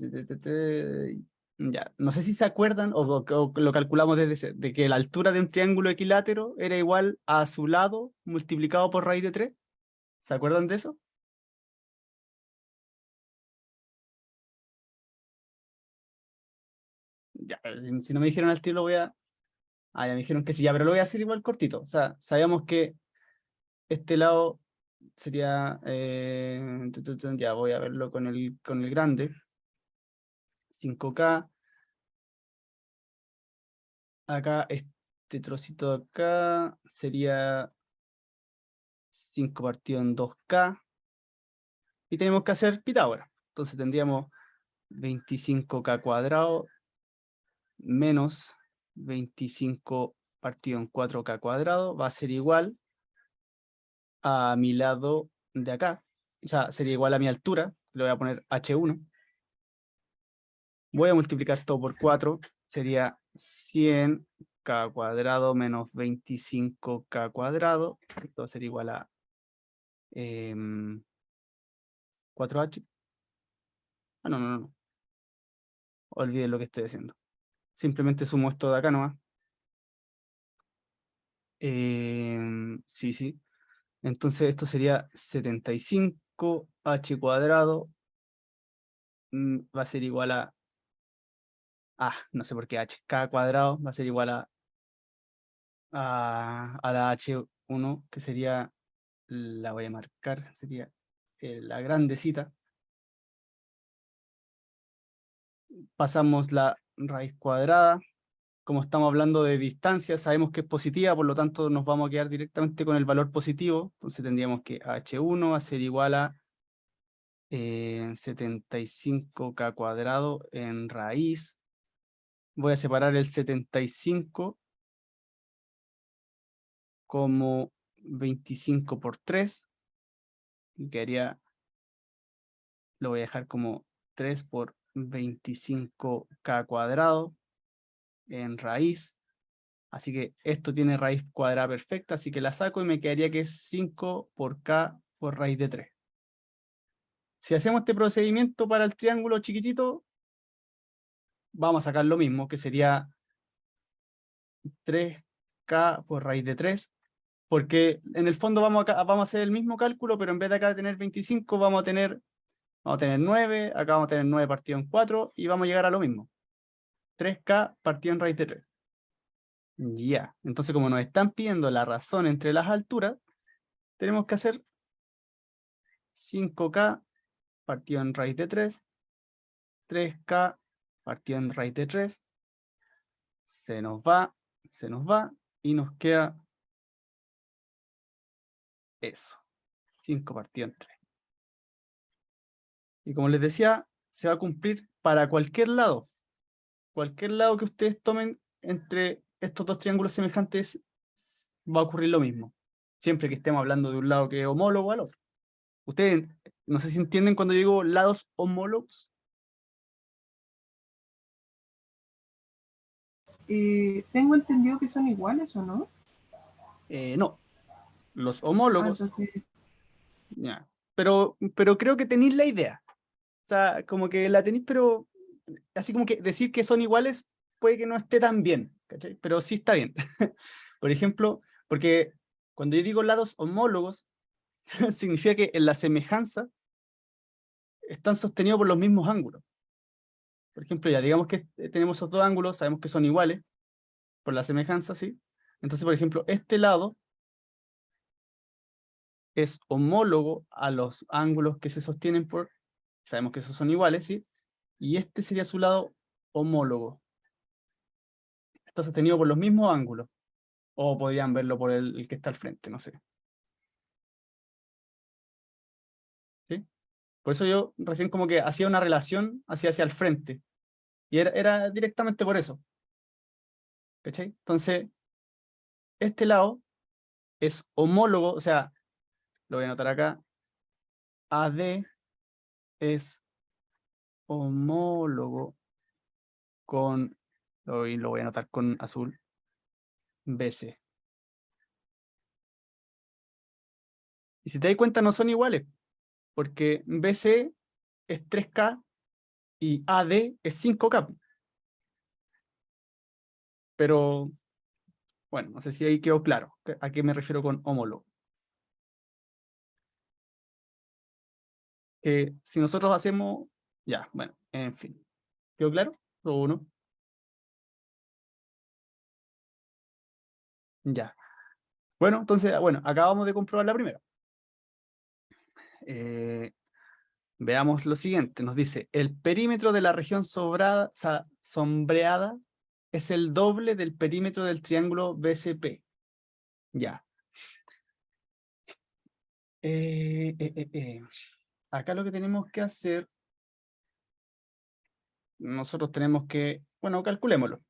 Ya, no sé si se acuerdan o lo calculamos de que la altura de un triángulo equilátero era igual a su lado multiplicado por raíz de 3. ¿Se acuerdan de eso? Ya, si no me dijeron al tiro lo voy a... Ah, ya me dijeron que sí, ya, pero lo voy a hacer igual cortito. O sea, sabíamos que este lado sería... ya voy a verlo con el grande. 5K. Acá, este trocito de acá sería 5 partido en 2K. Y tenemos que hacer Pitágoras. Entonces tendríamos 25K cuadrado menos 25 partido en 4K cuadrado. Va a ser igual a mi lado de acá. O sea, sería igual a mi altura. Le voy a poner H1. Voy a multiplicar todo por 4. Sería 100K cuadrado menos 25K cuadrado. Esto va a ser igual a 4H. Ah, no, no, no. Olviden lo que estoy haciendo. Simplemente sumo esto de acá nomás. Sí, sí. Entonces esto sería 75H cuadrado. Va a ser igual a... Ah, no sé por qué H. K cuadrado va a ser igual a la H1, que sería... La voy a marcar. Sería la grandecita. Pasamos la raíz cuadrada. Como estamos hablando de distancia, sabemos que es positiva, por lo tanto nos vamos a quedar directamente con el valor positivo. Entonces tendríamos que H1 va a ser igual a 75K cuadrado en raíz. Voy a separar el 75 como 25 por 3. Y quedaría, lo voy a dejar como 3 por 25K cuadrado en raíz. Así que esto tiene raíz cuadrada perfecta, así que la saco y me quedaría que es 5 por K por raíz de 3. Si hacemos este procedimiento para el triángulo chiquitito, vamos a sacar lo mismo, que sería 3 3K por raíz de 3, porque en el fondo vamos a hacer el mismo cálculo, pero en vez de acá tener 25, vamos a tener 9, acá vamos a tener 9 partido en 4, y vamos a llegar a lo mismo. 3K partido en raíz de 3. Ya, entonces como nos están pidiendo la razón entre las alturas, tenemos que hacer 5K partido en raíz de 3, 3K partido en raíz de 3, se nos va, y nos queda eso, 5 partido en 3. Y como les decía, se va a cumplir para cualquier lado que ustedes tomen entre estos dos triángulos semejantes, va a ocurrir lo mismo, siempre que estemos hablando de un lado que es homólogo al otro. Ustedes, no sé si entienden cuando digo lados homólogos. Tengo entendido que son iguales, ¿o no? No, los Ah, homólogos, entonces, ya. Pero creo que tenéis la idea. O sea, como que la tenéis, pero así como que decir que son iguales puede que no esté tan bien, ¿cachai? Pero sí está bien. Por ejemplo, porque cuando yo digo lados homólogos, significa que en la semejanza están sostenidos por los mismos ángulos. Por ejemplo, ya digamos que tenemos esos dos ángulos, sabemos que son iguales por la semejanza, ¿sí? Entonces, por ejemplo, este lado es homólogo a los ángulos que se sostienen por, sabemos que esos son iguales, ¿sí? Y este sería su lado homólogo. Está sostenido por los mismos ángulos. O podrían verlo por el que está al frente, no sé. ¿Sí? Por eso yo recién como que hacía una relación hacia el frente. Y era directamente por eso. ¿Cachai? Entonces, este lado es homólogo, o sea, lo voy a anotar acá, AD es homólogo con, y lo voy a anotar con azul, BC. Y si te das cuenta no son iguales, porque BC es 3K y AD es 5K. Pero, bueno, no sé si ahí quedó claro a qué me refiero con homólogo. Que si nosotros hacemos, ya, bueno, en fin. ¿Quedó claro? ¿O no? Ya. Bueno, entonces, bueno, acabamos de comprobar la primera. Veamos lo siguiente. Nos dice, el perímetro de la región sombreada es el doble del perímetro del triángulo BCP. Ya. Acá lo que tenemos que hacer, nosotros tenemos que, bueno, calculémoslo.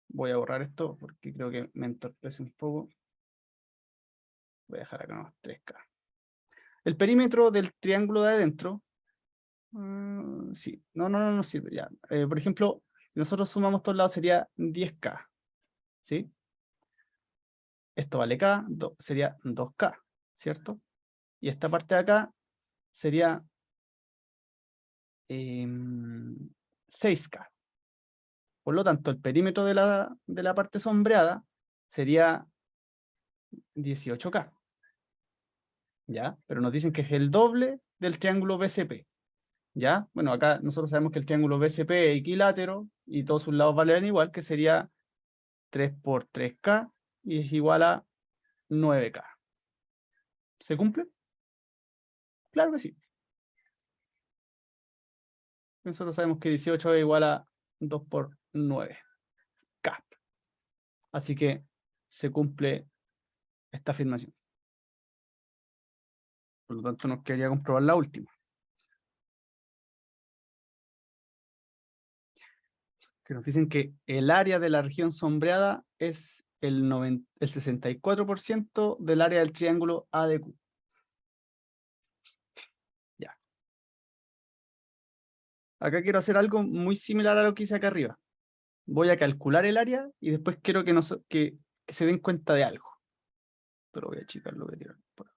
Voy a borrar esto porque creo que me entorpece un poco. Voy a dejar acá unos 3K. El perímetro del triángulo de adentro, sí, no sirve ya. Por ejemplo, si nosotros sumamos todos lados sería 10K, ¿sí? Esto vale K, sería 2K, ¿cierto? Y esta parte de acá sería 6K. Por lo tanto, el perímetro de la parte sombreada sería 18K. ¿Ya? Pero nos dicen que es el doble del triángulo BCP. ¿Ya? Bueno, acá nosotros sabemos que el triángulo BCP es equilátero y todos sus lados valen igual, que sería 3 por 3K y es igual a 9K. ¿Se cumple? Claro que sí. Nosotros sabemos que 18 es igual a 2 por 9K. Así que se cumple esta afirmación. Por lo tanto, nos quedaría comprobar la última. Que nos dicen que el área de la región sombreada es el 64% del área del triángulo ADQ. Ya. Acá quiero hacer algo muy similar a lo que hice acá arriba. Voy a calcular el área y después quiero que se den cuenta de algo. Pero voy a achicar, lo voy a tirar por acá.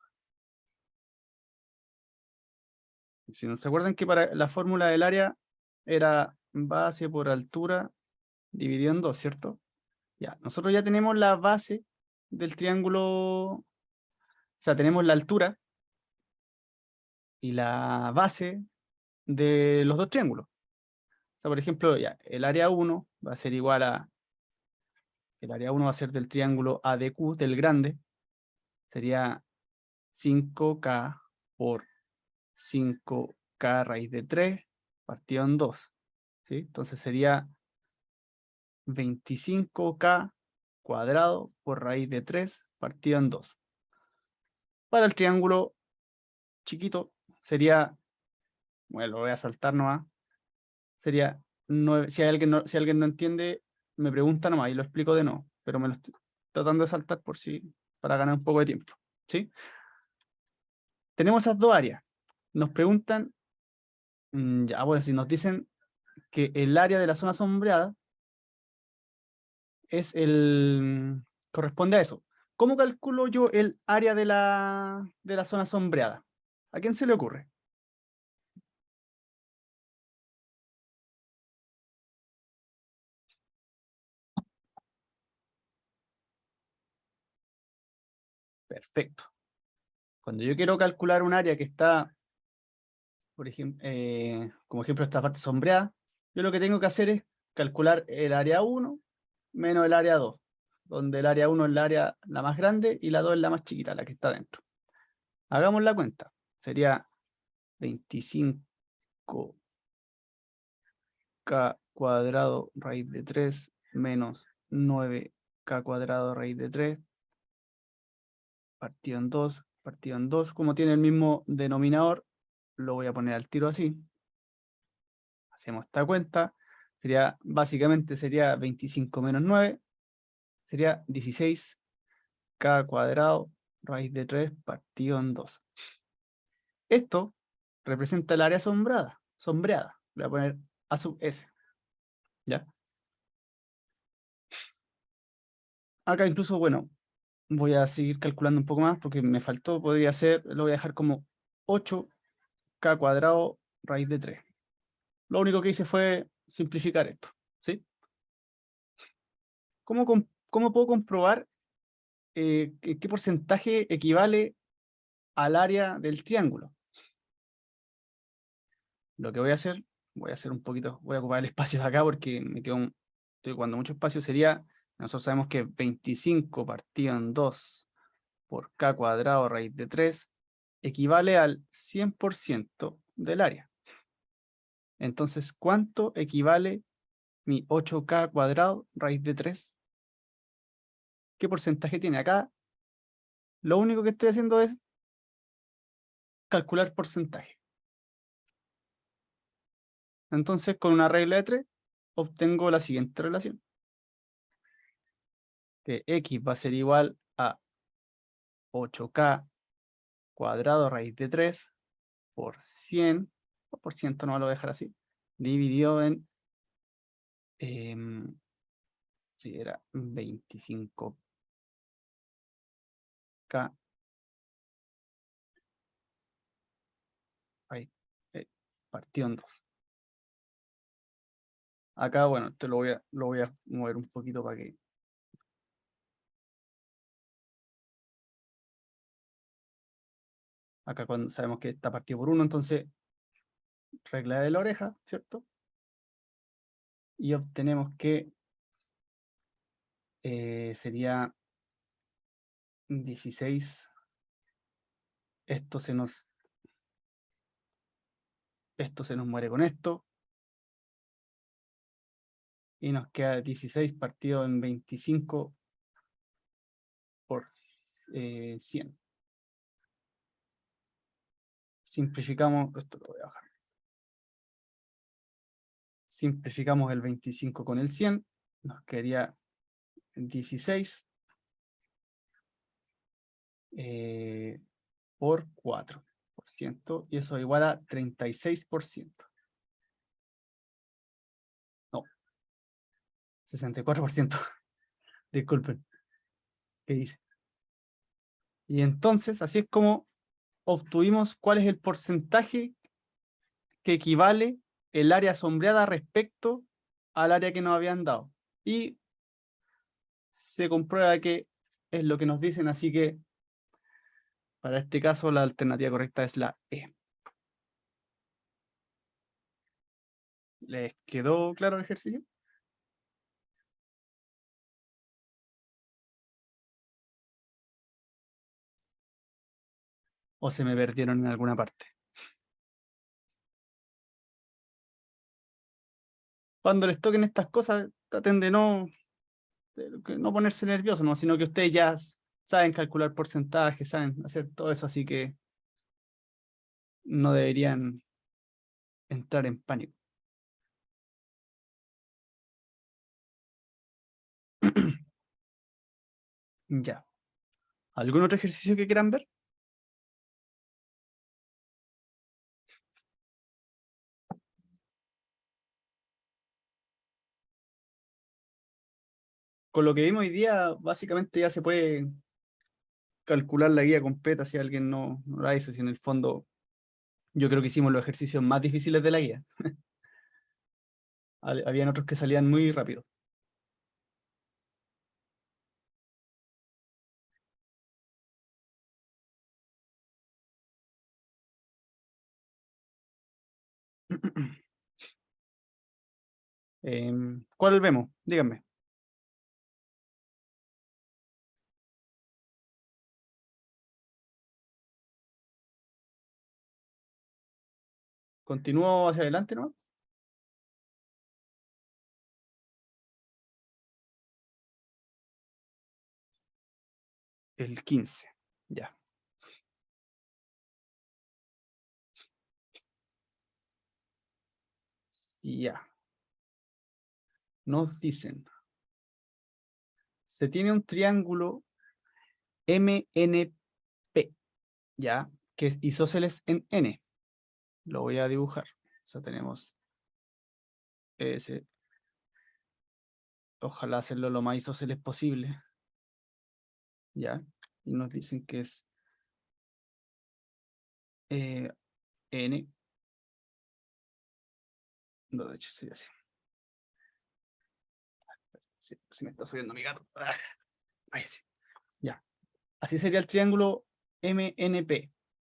Si no se acuerdan que para la fórmula del área era base por altura dividido en 2, ¿cierto? Ya, nosotros ya tenemos la base del triángulo, o sea, tenemos la altura y la base de los dos triángulos. O sea, por ejemplo, ya, el área 1 va a ser igual a, el área 1 va a ser del triángulo ADQ, del grande, sería 5K por 5K raíz de 3 partido en 2. ¿Sí? Entonces sería 25K cuadrado por raíz de 3 partido en 2. Para el triángulo chiquito sería, bueno, lo voy a saltar nomás, sería 9, si alguien no entiende, me pregunta nomás y lo explico de nuevo, pero me lo estoy tratando de saltar por si, para ganar un poco de tiempo, ¿sí? Tenemos esas dos áreas. Nos preguntan, ya, bueno, si nos dicen que el área de la zona sombreada es corresponde a eso. ¿Cómo calculo yo el área de la zona sombreada? ¿A quién se le ocurre? Perfecto. Cuando yo quiero calcular un área que está, por ejemplo, como ejemplo esta parte sombreada, yo lo que tengo que hacer es calcular el área 1 menos el área 2, donde el área 1 es la área la más grande y la 2 es la más chiquita, la que está dentro. Hagamos la cuenta. Sería 25K cuadrado raíz de 3 menos 9K cuadrado raíz de 3 partido en 2, partido en 2. Como tiene el mismo denominador, lo voy a poner al tiro así. Hacemos esta cuenta. Básicamente sería 25 menos 9. Sería 16K cuadrado raíz de 3 partido en 2. Esto representa el área sombreada. Voy a poner A sub S. ¿Ya? Acá incluso, bueno, voy a seguir calculando un poco más porque me faltó. Podría ser, lo voy a dejar como 8K cuadrado raíz de 3. Lo único que hice fue simplificar esto. ¿Sí? ¿Cómo puedo comprobar qué porcentaje equivale al área del triángulo? Lo que voy a hacer un poquito, voy a ocupar el espacio de acá porque estoy ocupando mucho espacio, sería, nosotros sabemos que 25 partido en 2 por K cuadrado raíz de 3 equivale al 100% del área. Entonces, ¿cuánto equivale mi 8K cuadrado raíz de 3? ¿Qué porcentaje tiene acá? Lo único que estoy haciendo es calcular porcentaje. Entonces, con una regla de 3, obtengo la siguiente relación. Que X va a ser igual a 8K cuadrado raíz de 3 por 100, o por ciento no lo voy a dejar así, dividido en, si era 25K partido en 2. Acá, bueno, esto lo voy a mover un poquito para que... Acá cuando sabemos que está partido por 1, entonces regla de la oreja, ¿cierto? Y obtenemos que sería 16. Esto se nos muere con esto. Y nos queda 16 partido en 25 por 100. Simplificamos, esto lo voy a bajar. Simplificamos el 25 con el 100, nos quedaría 16 por 4%, y eso igual a 36%. No, 64%. Disculpen. ¿Qué dice? Y entonces, así es como obtuvimos cuál es el porcentaje que equivale el área sombreada respecto al área que nos habían dado. Y se comprueba que es lo que nos dicen, así que para este caso la alternativa correcta es la E. ¿Les quedó claro el ejercicio? ¿O se me perdieron en alguna parte? Cuando les toquen estas cosas, traten de no ponerse nerviosos, ¿no? Sino que ustedes ya saben calcular porcentajes, saben hacer todo eso, así que no deberían entrar en pánico. Ya. ¿Algún otro ejercicio que quieran ver? Con lo que vimos hoy día, básicamente ya se puede calcular la guía completa si alguien no la hizo, si en el fondo yo creo que hicimos los ejercicios más difíciles de la guía. Habían otros que salían muy rápido. ¿Cuál vemos? Díganme. ¿Continúo hacia adelante, no? El 15. Ya. Ya. Nos dicen, se tiene un triángulo MNP, ya, que es isósceles en N. Lo voy a dibujar. O sea, tenemos ese. Ojalá hacerlo lo más isósceles posible. Ya. Y nos dicen que es N. No, de hecho sería así. Se me está subiendo mi gato. Ahí sí. Ya. Así sería el triángulo MNP.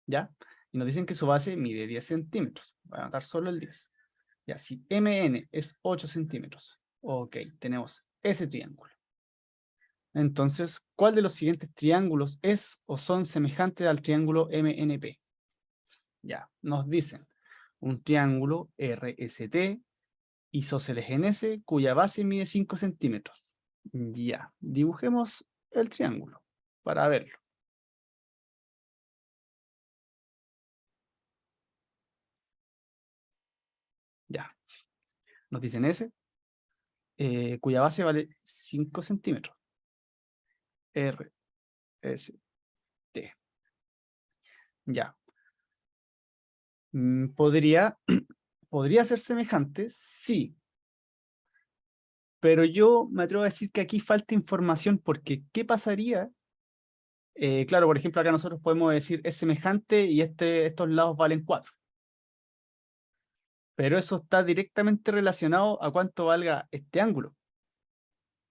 ¿Ya? Y nos dicen que su base mide 10 centímetros. Voy a anotar solo el 10. Ya, si MN es 8 centímetros. Ok, tenemos ese triángulo. Entonces, ¿cuál de los siguientes triángulos es o son semejantes al triángulo MNP? Ya, nos dicen un triángulo RST, isósceles en S, cuya base mide 5 centímetros. Ya, dibujemos el triángulo para verlo. Ya, nos dicen S, cuya base vale 5 centímetros. R, S, T. Ya. ¿Podría ser semejante? Sí. Pero yo me atrevo a decir que aquí falta información porque ¿qué pasaría? Claro, por ejemplo, acá nosotros podemos decir es semejante y estos lados valen 4. Pero eso está directamente relacionado a cuánto valga este ángulo.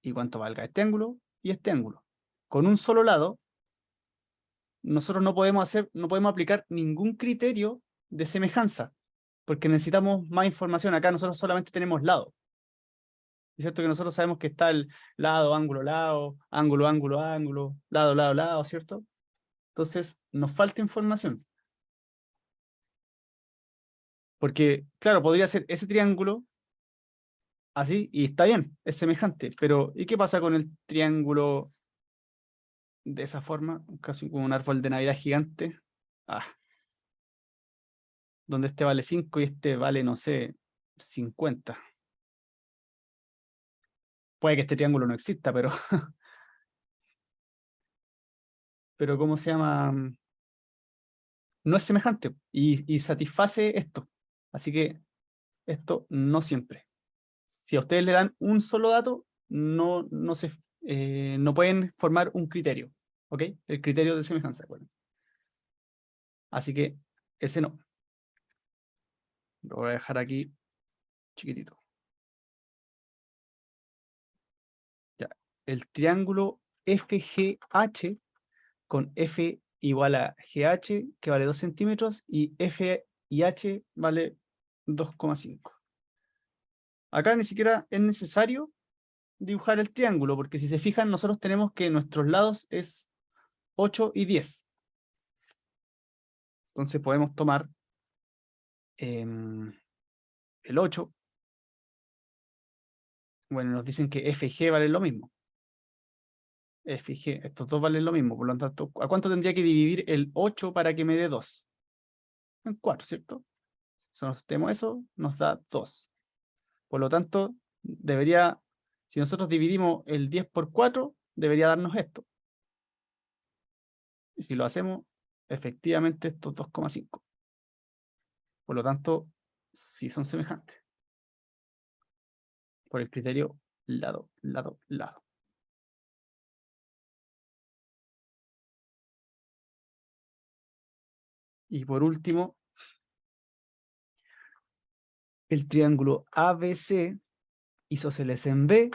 Y cuánto valga este ángulo y este ángulo. Con un solo lado, nosotros no podemos aplicar ningún criterio de semejanza, porque necesitamos más información. Acá nosotros solamente tenemos lado. Es cierto que nosotros sabemos que está el lado, ángulo, ángulo, lado, ¿cierto? Entonces, nos falta información. Porque, claro, podría ser ese triángulo así y está bien, es semejante. Pero, ¿y qué pasa con el triángulo de esa forma? Casi como un árbol de Navidad gigante. Ah, donde este vale 5 y este vale, no sé, 50. Puede que este triángulo no exista, pero, pero ¿cómo se llama? No es semejante y satisface esto. Así que esto no siempre. Si a ustedes le dan un solo dato, no pueden formar un criterio. ¿Ok? El criterio de semejanza. Bueno. Así que ese no. Lo voy a dejar aquí chiquitito. Ya. el triángulo FGH con F igual a GH, que vale 2 centímetros, y F y H vale 2,5. Acá ni siquiera es necesario dibujar el triángulo, porque si se fijan, nosotros tenemos que nuestros lados es 8 y 10. Entonces podemos tomar el 8. Bueno, nos dicen que FG vale lo mismo. FG, estos dos valen lo mismo. Por lo tanto, ¿a cuánto tendría que dividir el 8 para que me dé 2? En 4, ¿cierto? Si nosotros tenemos eso, nos da 2. Por lo tanto, debería, si nosotros dividimos el 10 por 4, debería darnos esto. Y si lo hacemos, efectivamente estos 2,5. Por lo tanto, sí son semejantes. Por el criterio lado, lado, lado. Y por último, el triángulo ABC isósceles en B,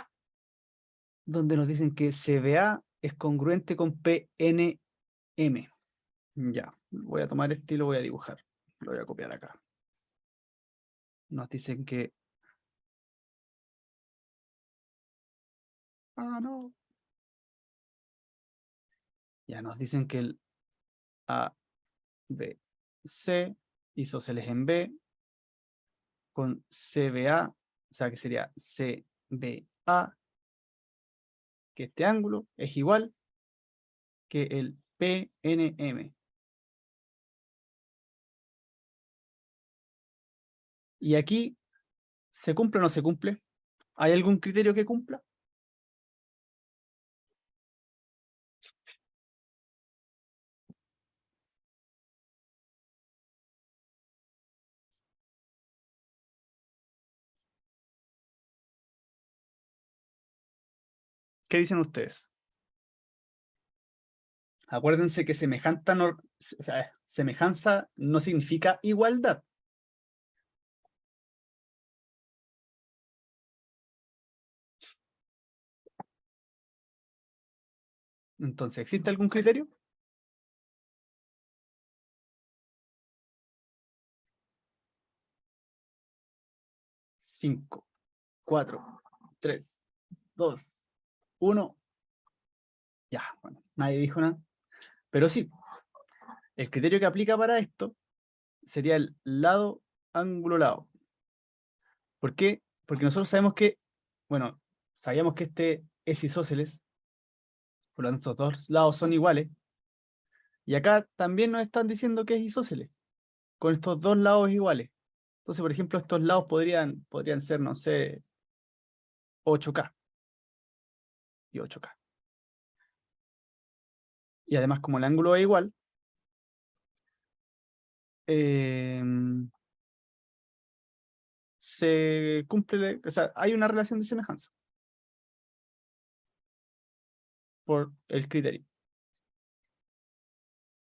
donde nos dicen que CBA es congruente con PNM. Ya, voy a tomar este y lo voy a dibujar. Lo voy a copiar acá. Nos dicen que... Ah, no. Ya nos dicen que el ABC isósceles en B con CBA, o sea que sería CBA, que este ángulo es igual que el PNM. Y aquí, ¿se cumple o no se cumple? ¿Hay algún criterio que cumpla? ¿Qué dicen ustedes? Acuérdense que semejanza no significa igualdad. Entonces, ¿existe algún criterio? Cinco, 4, 3, 2, 1. Ya, bueno, nadie dijo nada. Pero sí, el criterio que aplica para esto sería el lado, ángulo, lado. ¿Por qué? Porque nosotros sabemos que, bueno, sabíamos que este es isósceles, por lo tanto, estos dos lados son iguales. Y acá también nos están diciendo que es isósceles, con estos dos lados iguales. Entonces, por ejemplo, estos lados podrían ser, no sé, 8K y 8K. Y además, como el ángulo es igual, se cumple, o sea, hay una relación de semejanza por el criterio.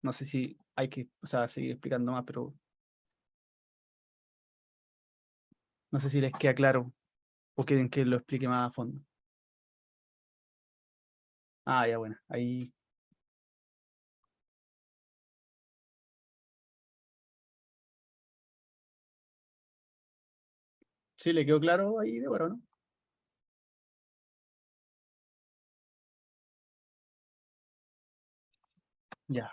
No sé si hay que, o sea, seguir explicando más, pero no sé si les queda claro o quieren que lo explique más a fondo. Ah, ya bueno, ahí sí le quedó claro ahí de bueno, ¿no? Ya,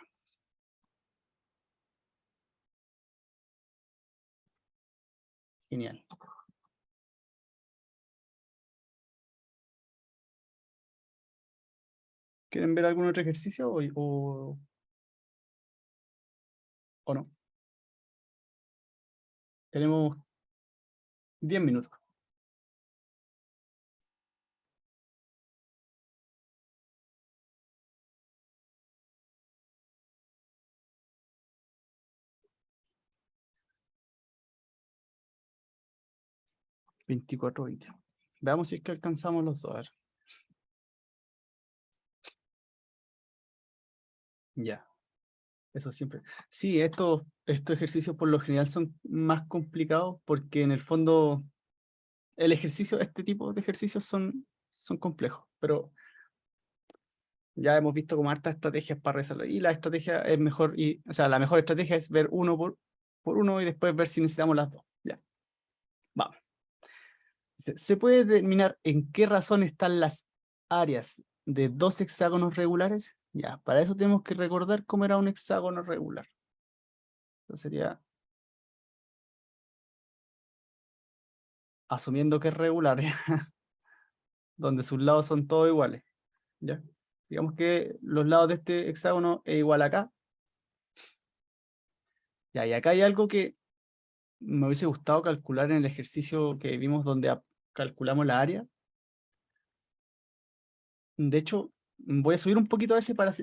genial. ¿Quieren ver algún otro ejercicio o no? Tenemos 10 minutos. 24, 20. Veamos si es que alcanzamos los dos. A ver. Ya, eso siempre. Sí, estos ejercicios por lo general son más complicados porque en el fondo el ejercicio, este tipo de ejercicios son complejos, pero Ya hemos visto como hartas estrategias para resolver. Y la estrategia es mejor, o sea, la mejor estrategia es ver uno por uno y después ver si necesitamos las dos. Ya. Vamos. ¿Se puede determinar en qué razón están las áreas de dos hexágonos regulares? Ya, para eso tenemos que recordar cómo era un hexágono regular. Eso sería, asumiendo que es regular, ¿ya? Donde sus lados son todos iguales. ¿Ya? Digamos que los lados de este hexágono es igual acá. Ya, y acá hay algo que me hubiese gustado calcular en el ejercicio que vimos donde calculamos la área. De hecho, voy a subir un poquito a ese para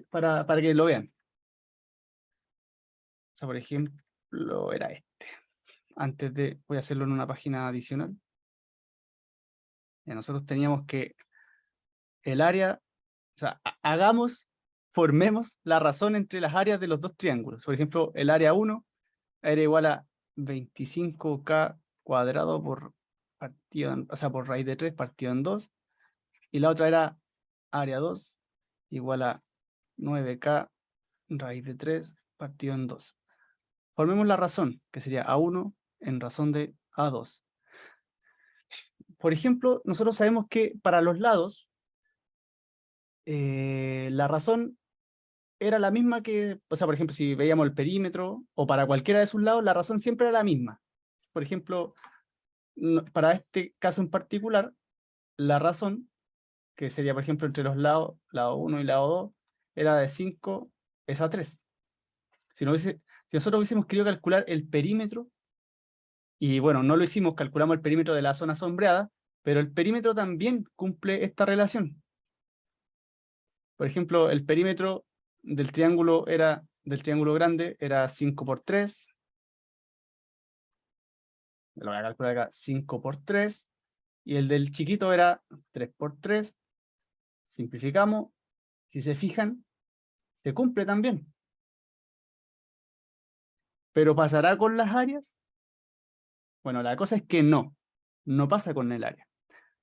que lo vean. O sea, por ejemplo, era este. Voy a hacerlo en una página adicional. Ya, nosotros teníamos que el área, o sea, formemos la razón entre las áreas de los dos triángulos. Por ejemplo, el área 1 era igual a 25k cuadrado por o sea, por raíz de 3 partido en 2. Y la otra era área 2 igual a 9k raíz de 3 partido en 2. Formemos la razón, que sería A1 en razón de A2. Por ejemplo, nosotros sabemos que para los lados, la razón era la misma que, o sea, por ejemplo, si veíamos el perímetro, o para cualquiera de sus lados, la razón siempre era la misma. Por ejemplo, para este caso en particular, la razón, que sería, por ejemplo, entre los lados, lado 1 y lado 2, era de 5 es a 3. Si nosotros hubiésemos querido calcular el perímetro, y bueno, no lo hicimos, calculamos el perímetro de la zona sombreada, pero el perímetro también cumple esta relación. Por ejemplo, el perímetro del triángulo grande era 5 por 3. Lo voy a calcular acá, 5 por 3. Y el del chiquito era 3 por 3. Simplificamos. Si se fijan, se cumple también. ¿Pero pasará con las áreas? Bueno, la cosa es que no pasa con el área.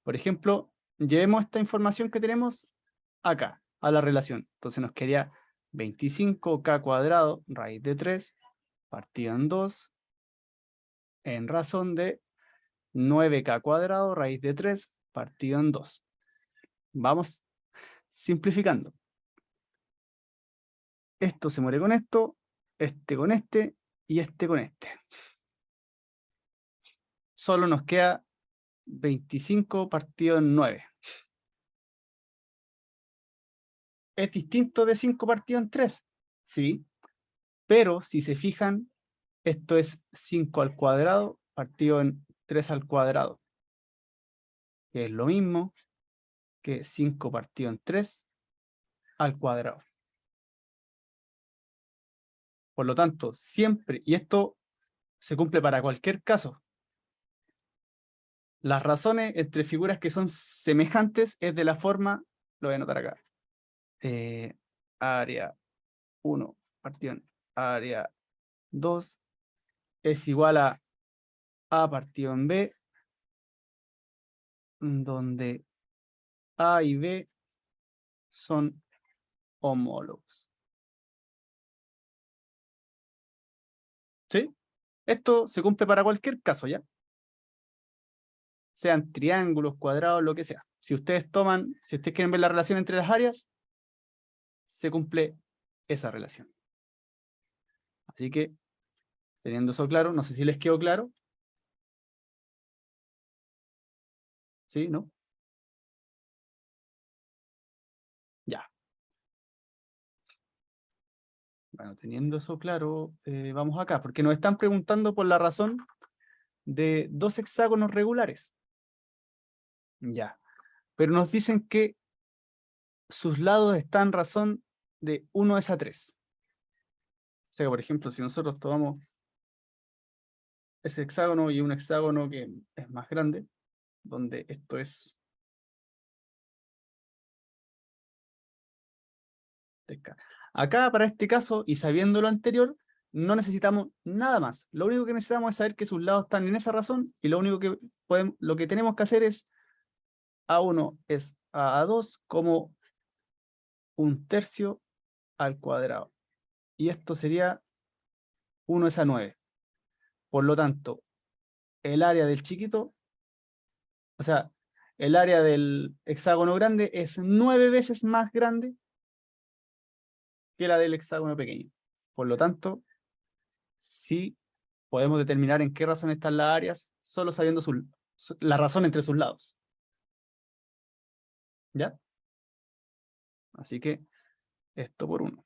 Por ejemplo, llevemos esta información que tenemos acá, a la relación. Entonces nos quedaría 25k cuadrado raíz de 3 partido en 2 en razón de 9k cuadrado raíz de 3 partido en 2. Vamos simplificando. Esto se muere con esto, este con este y este con este. Solo nos queda 25 partido en 9. ¿Es distinto de 5 partido en 3? Sí, pero si se fijan, esto es 5 al cuadrado partido en 3 al cuadrado, que es lo mismo que 5 partido en 3 al cuadrado. Por lo tanto, siempre, y esto se cumple para cualquier caso, las razones entre figuras que son semejantes es de la forma, lo voy a anotar acá, área 1 partido en área 2 es igual a partido en B, donde A y B son homólogos. ¿Sí? Esto se cumple para cualquier caso, ¿ya? Sean triángulos, cuadrados, lo que sea. Si ustedes quieren ver la relación entre las áreas, se cumple esa relación. Así que, teniendo eso claro, no sé si les quedó claro. ¿Sí? ¿No? Ya. Bueno, teniendo eso claro, vamos acá, porque nos están preguntando por la razón de dos hexágonos regulares. Ya. Pero nos dicen que sus lados están en razón de 1 es a 3. O sea, por ejemplo, si nosotros tomamos ese hexágono y un hexágono que es más grande, donde esto es acá, para este caso, y sabiendo lo anterior, no necesitamos nada más. Lo único que necesitamos es saber que sus lados están en esa razón, y lo único que lo que tenemos que hacer es A1 es a A2 como 1/3 al cuadrado. Y esto sería 1 es a 9. Por lo tanto, el área del chiquito, o sea, el área del hexágono grande es 9 veces más grande que la del hexágono pequeño. Por lo tanto, sí podemos determinar en qué razón están las áreas, solo sabiendo la razón entre sus lados. ¿Ya? Así que esto por 1.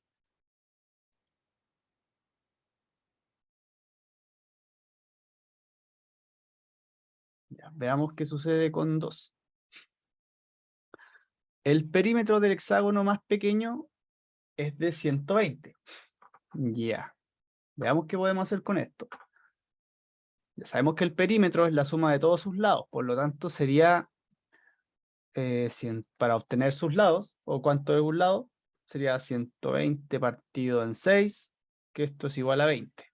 Ya, veamos qué sucede con 2. El perímetro del hexágono más pequeño es de 120. Ya. Veamos qué podemos hacer con esto. Ya sabemos que el perímetro es la suma de todos sus lados, por lo tanto sería, para obtener sus lados, o cuánto es un lado, sería 120 partido en 6, que esto es igual a 20.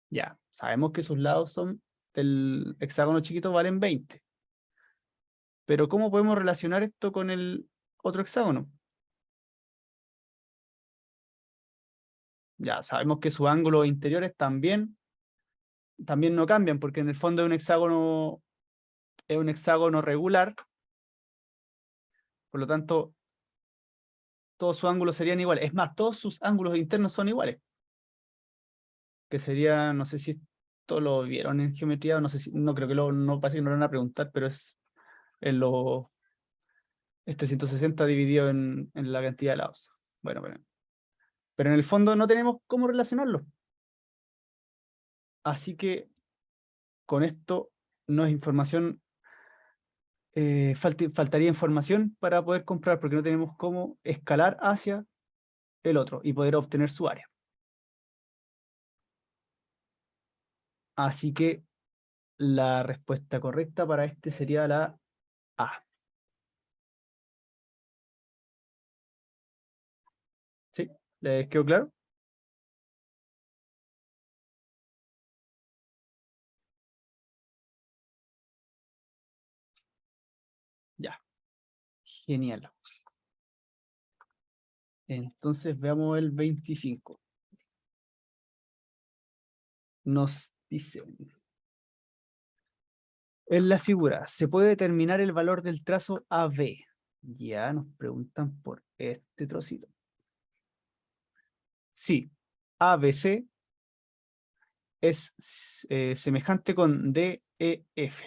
Ya, sabemos que sus lados son del hexágono chiquito valen 20. Pero ¿cómo podemos relacionar esto con el otro hexágono? Ya, sabemos que sus ángulos interiores también no cambian, porque en el fondo es un hexágono regular, por lo tanto, todos sus ángulos serían iguales. Es más, todos sus ángulos internos son iguales. Que sería, no sé si esto lo vieron en geometría, no sé si, no creo que no parece que no lo van a preguntar, pero es en este 160 dividido en la cantidad de lados. Bueno, pero en el fondo no tenemos cómo relacionarlo. Así que con esto no es información, faltaría información para poder comprar, porque no tenemos cómo escalar hacia el otro y poder obtener su área. Así que la respuesta correcta para este sería la A. ¿Sí? ¿Les quedó claro? Ya. Genial. Entonces veamos el 25. Nos dice, en la figura, ¿se puede determinar el valor del trazo AB? Ya nos preguntan por este trocito. Sí, ABC es semejante con DEF.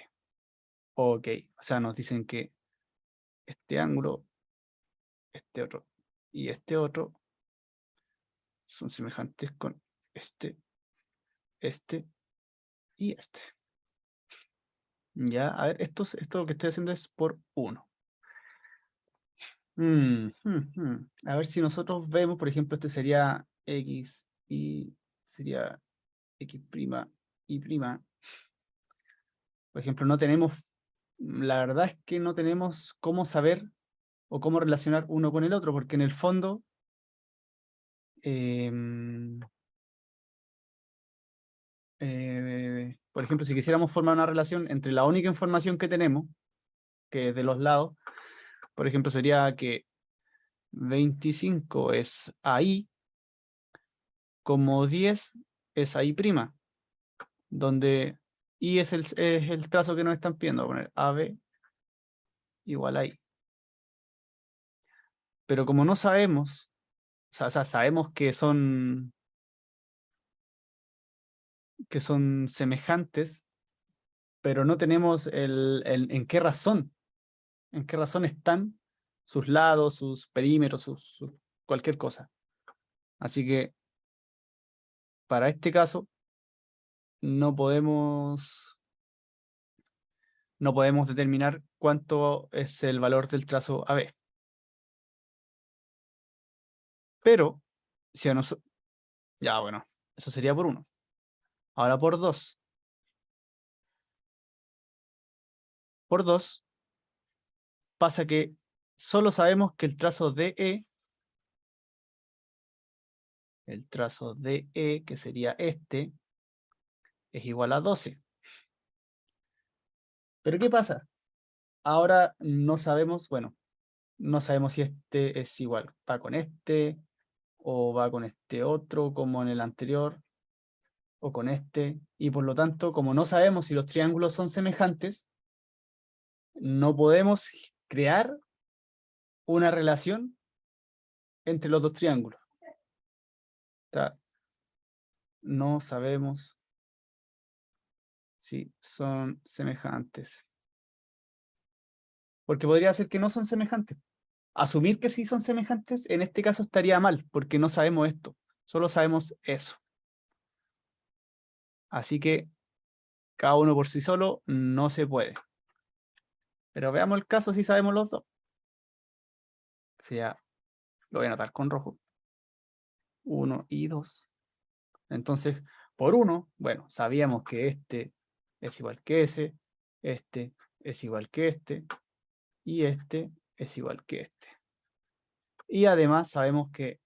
Ok, o sea, nos dicen que este ángulo, este otro y este otro son semejantes con este y este. Ya, a ver, esto lo que estoy haciendo es por 1. A ver si nosotros vemos, por ejemplo, este sería X y sería X' y prima. Por ejemplo, no tenemos, la verdad es que no tenemos cómo saber o cómo relacionar uno con el otro, porque en el fondo, por ejemplo, si quisiéramos formar una relación entre la única información que tenemos, que es de los lados, por ejemplo, sería que 25 es ahí, como 10 es ahí prima, donde I es el trazo que nos están pidiendo. Voy a poner AB igual a I. Pero como no sabemos, o sea, sabemos que son semejantes, pero no tenemos en qué razón están sus lados, sus perímetros, cualquier cosa. Así que para este caso no podemos determinar cuánto es el valor del trazo AB. Pero si a nosotros, ya bueno, eso sería por 1. Ahora por 2. Por 2 pasa que solo sabemos que el trazo DE, que sería este, es igual a 12. Pero ¿qué pasa? Ahora no sabemos, bueno, no sabemos si este es igual, va con este, o va con este otro, como en el anterior, o con este, y por lo tanto, como no sabemos si los triángulos son semejantes, no podemos crear una relación entre los dos triángulos. O sea, no sabemos si son semejantes. Porque podría ser que no son semejantes. Asumir que sí son semejantes, en este caso estaría mal, porque no sabemos esto. Solo sabemos eso. Así que cada uno por sí solo no se puede. Pero veamos el caso si sabemos los dos. O sea, lo voy a anotar con rojo. 1 y 2. Entonces, por 1, bueno, sabíamos que este es igual que ese, este es igual que y este es igual que este. Y además sabemos que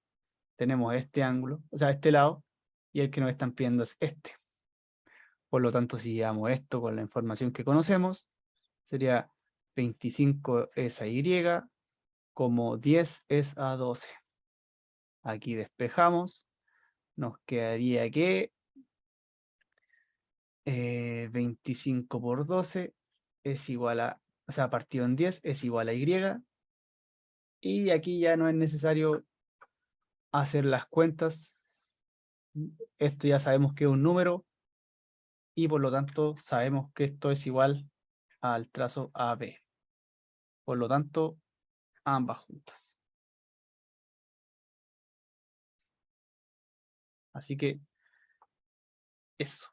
tenemos este ángulo, o sea, este lado, y el que nos están pidiendo es este. Por lo tanto, si llevamos esto con la información que conocemos, sería 25 es a Y, como 10 es a 12. Aquí despejamos, nos quedaría que 25 por 12 es igual a, o sea, partido en 10 es igual a Y. Y aquí ya no es necesario hacer las cuentas. Esto ya sabemos que es un número y por lo tanto sabemos que esto es igual al trazo AB. Por lo tanto, ambas juntas. Así que eso.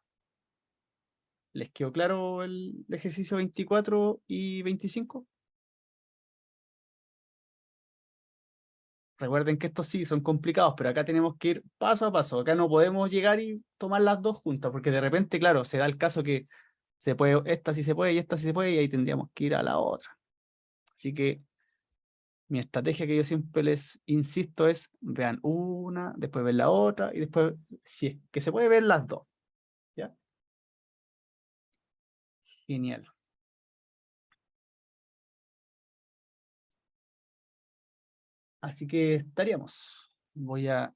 ¿Les quedó claro el ejercicio 24 y 25? Recuerden que estos sí son complicados, pero acá tenemos que ir paso a paso. Acá no podemos llegar y tomar las dos juntas, porque de repente, claro, se da el caso que se puede, esta sí se puede y esta sí se puede, y ahí tendríamos que ir a la otra. Así que mi estrategia que yo siempre les insisto es, vean una, después ven la otra, y después, si es que se puede ver las dos. ¿Ya? Genial. Así que estaríamos. Voy a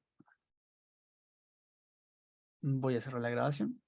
cerrar la grabación.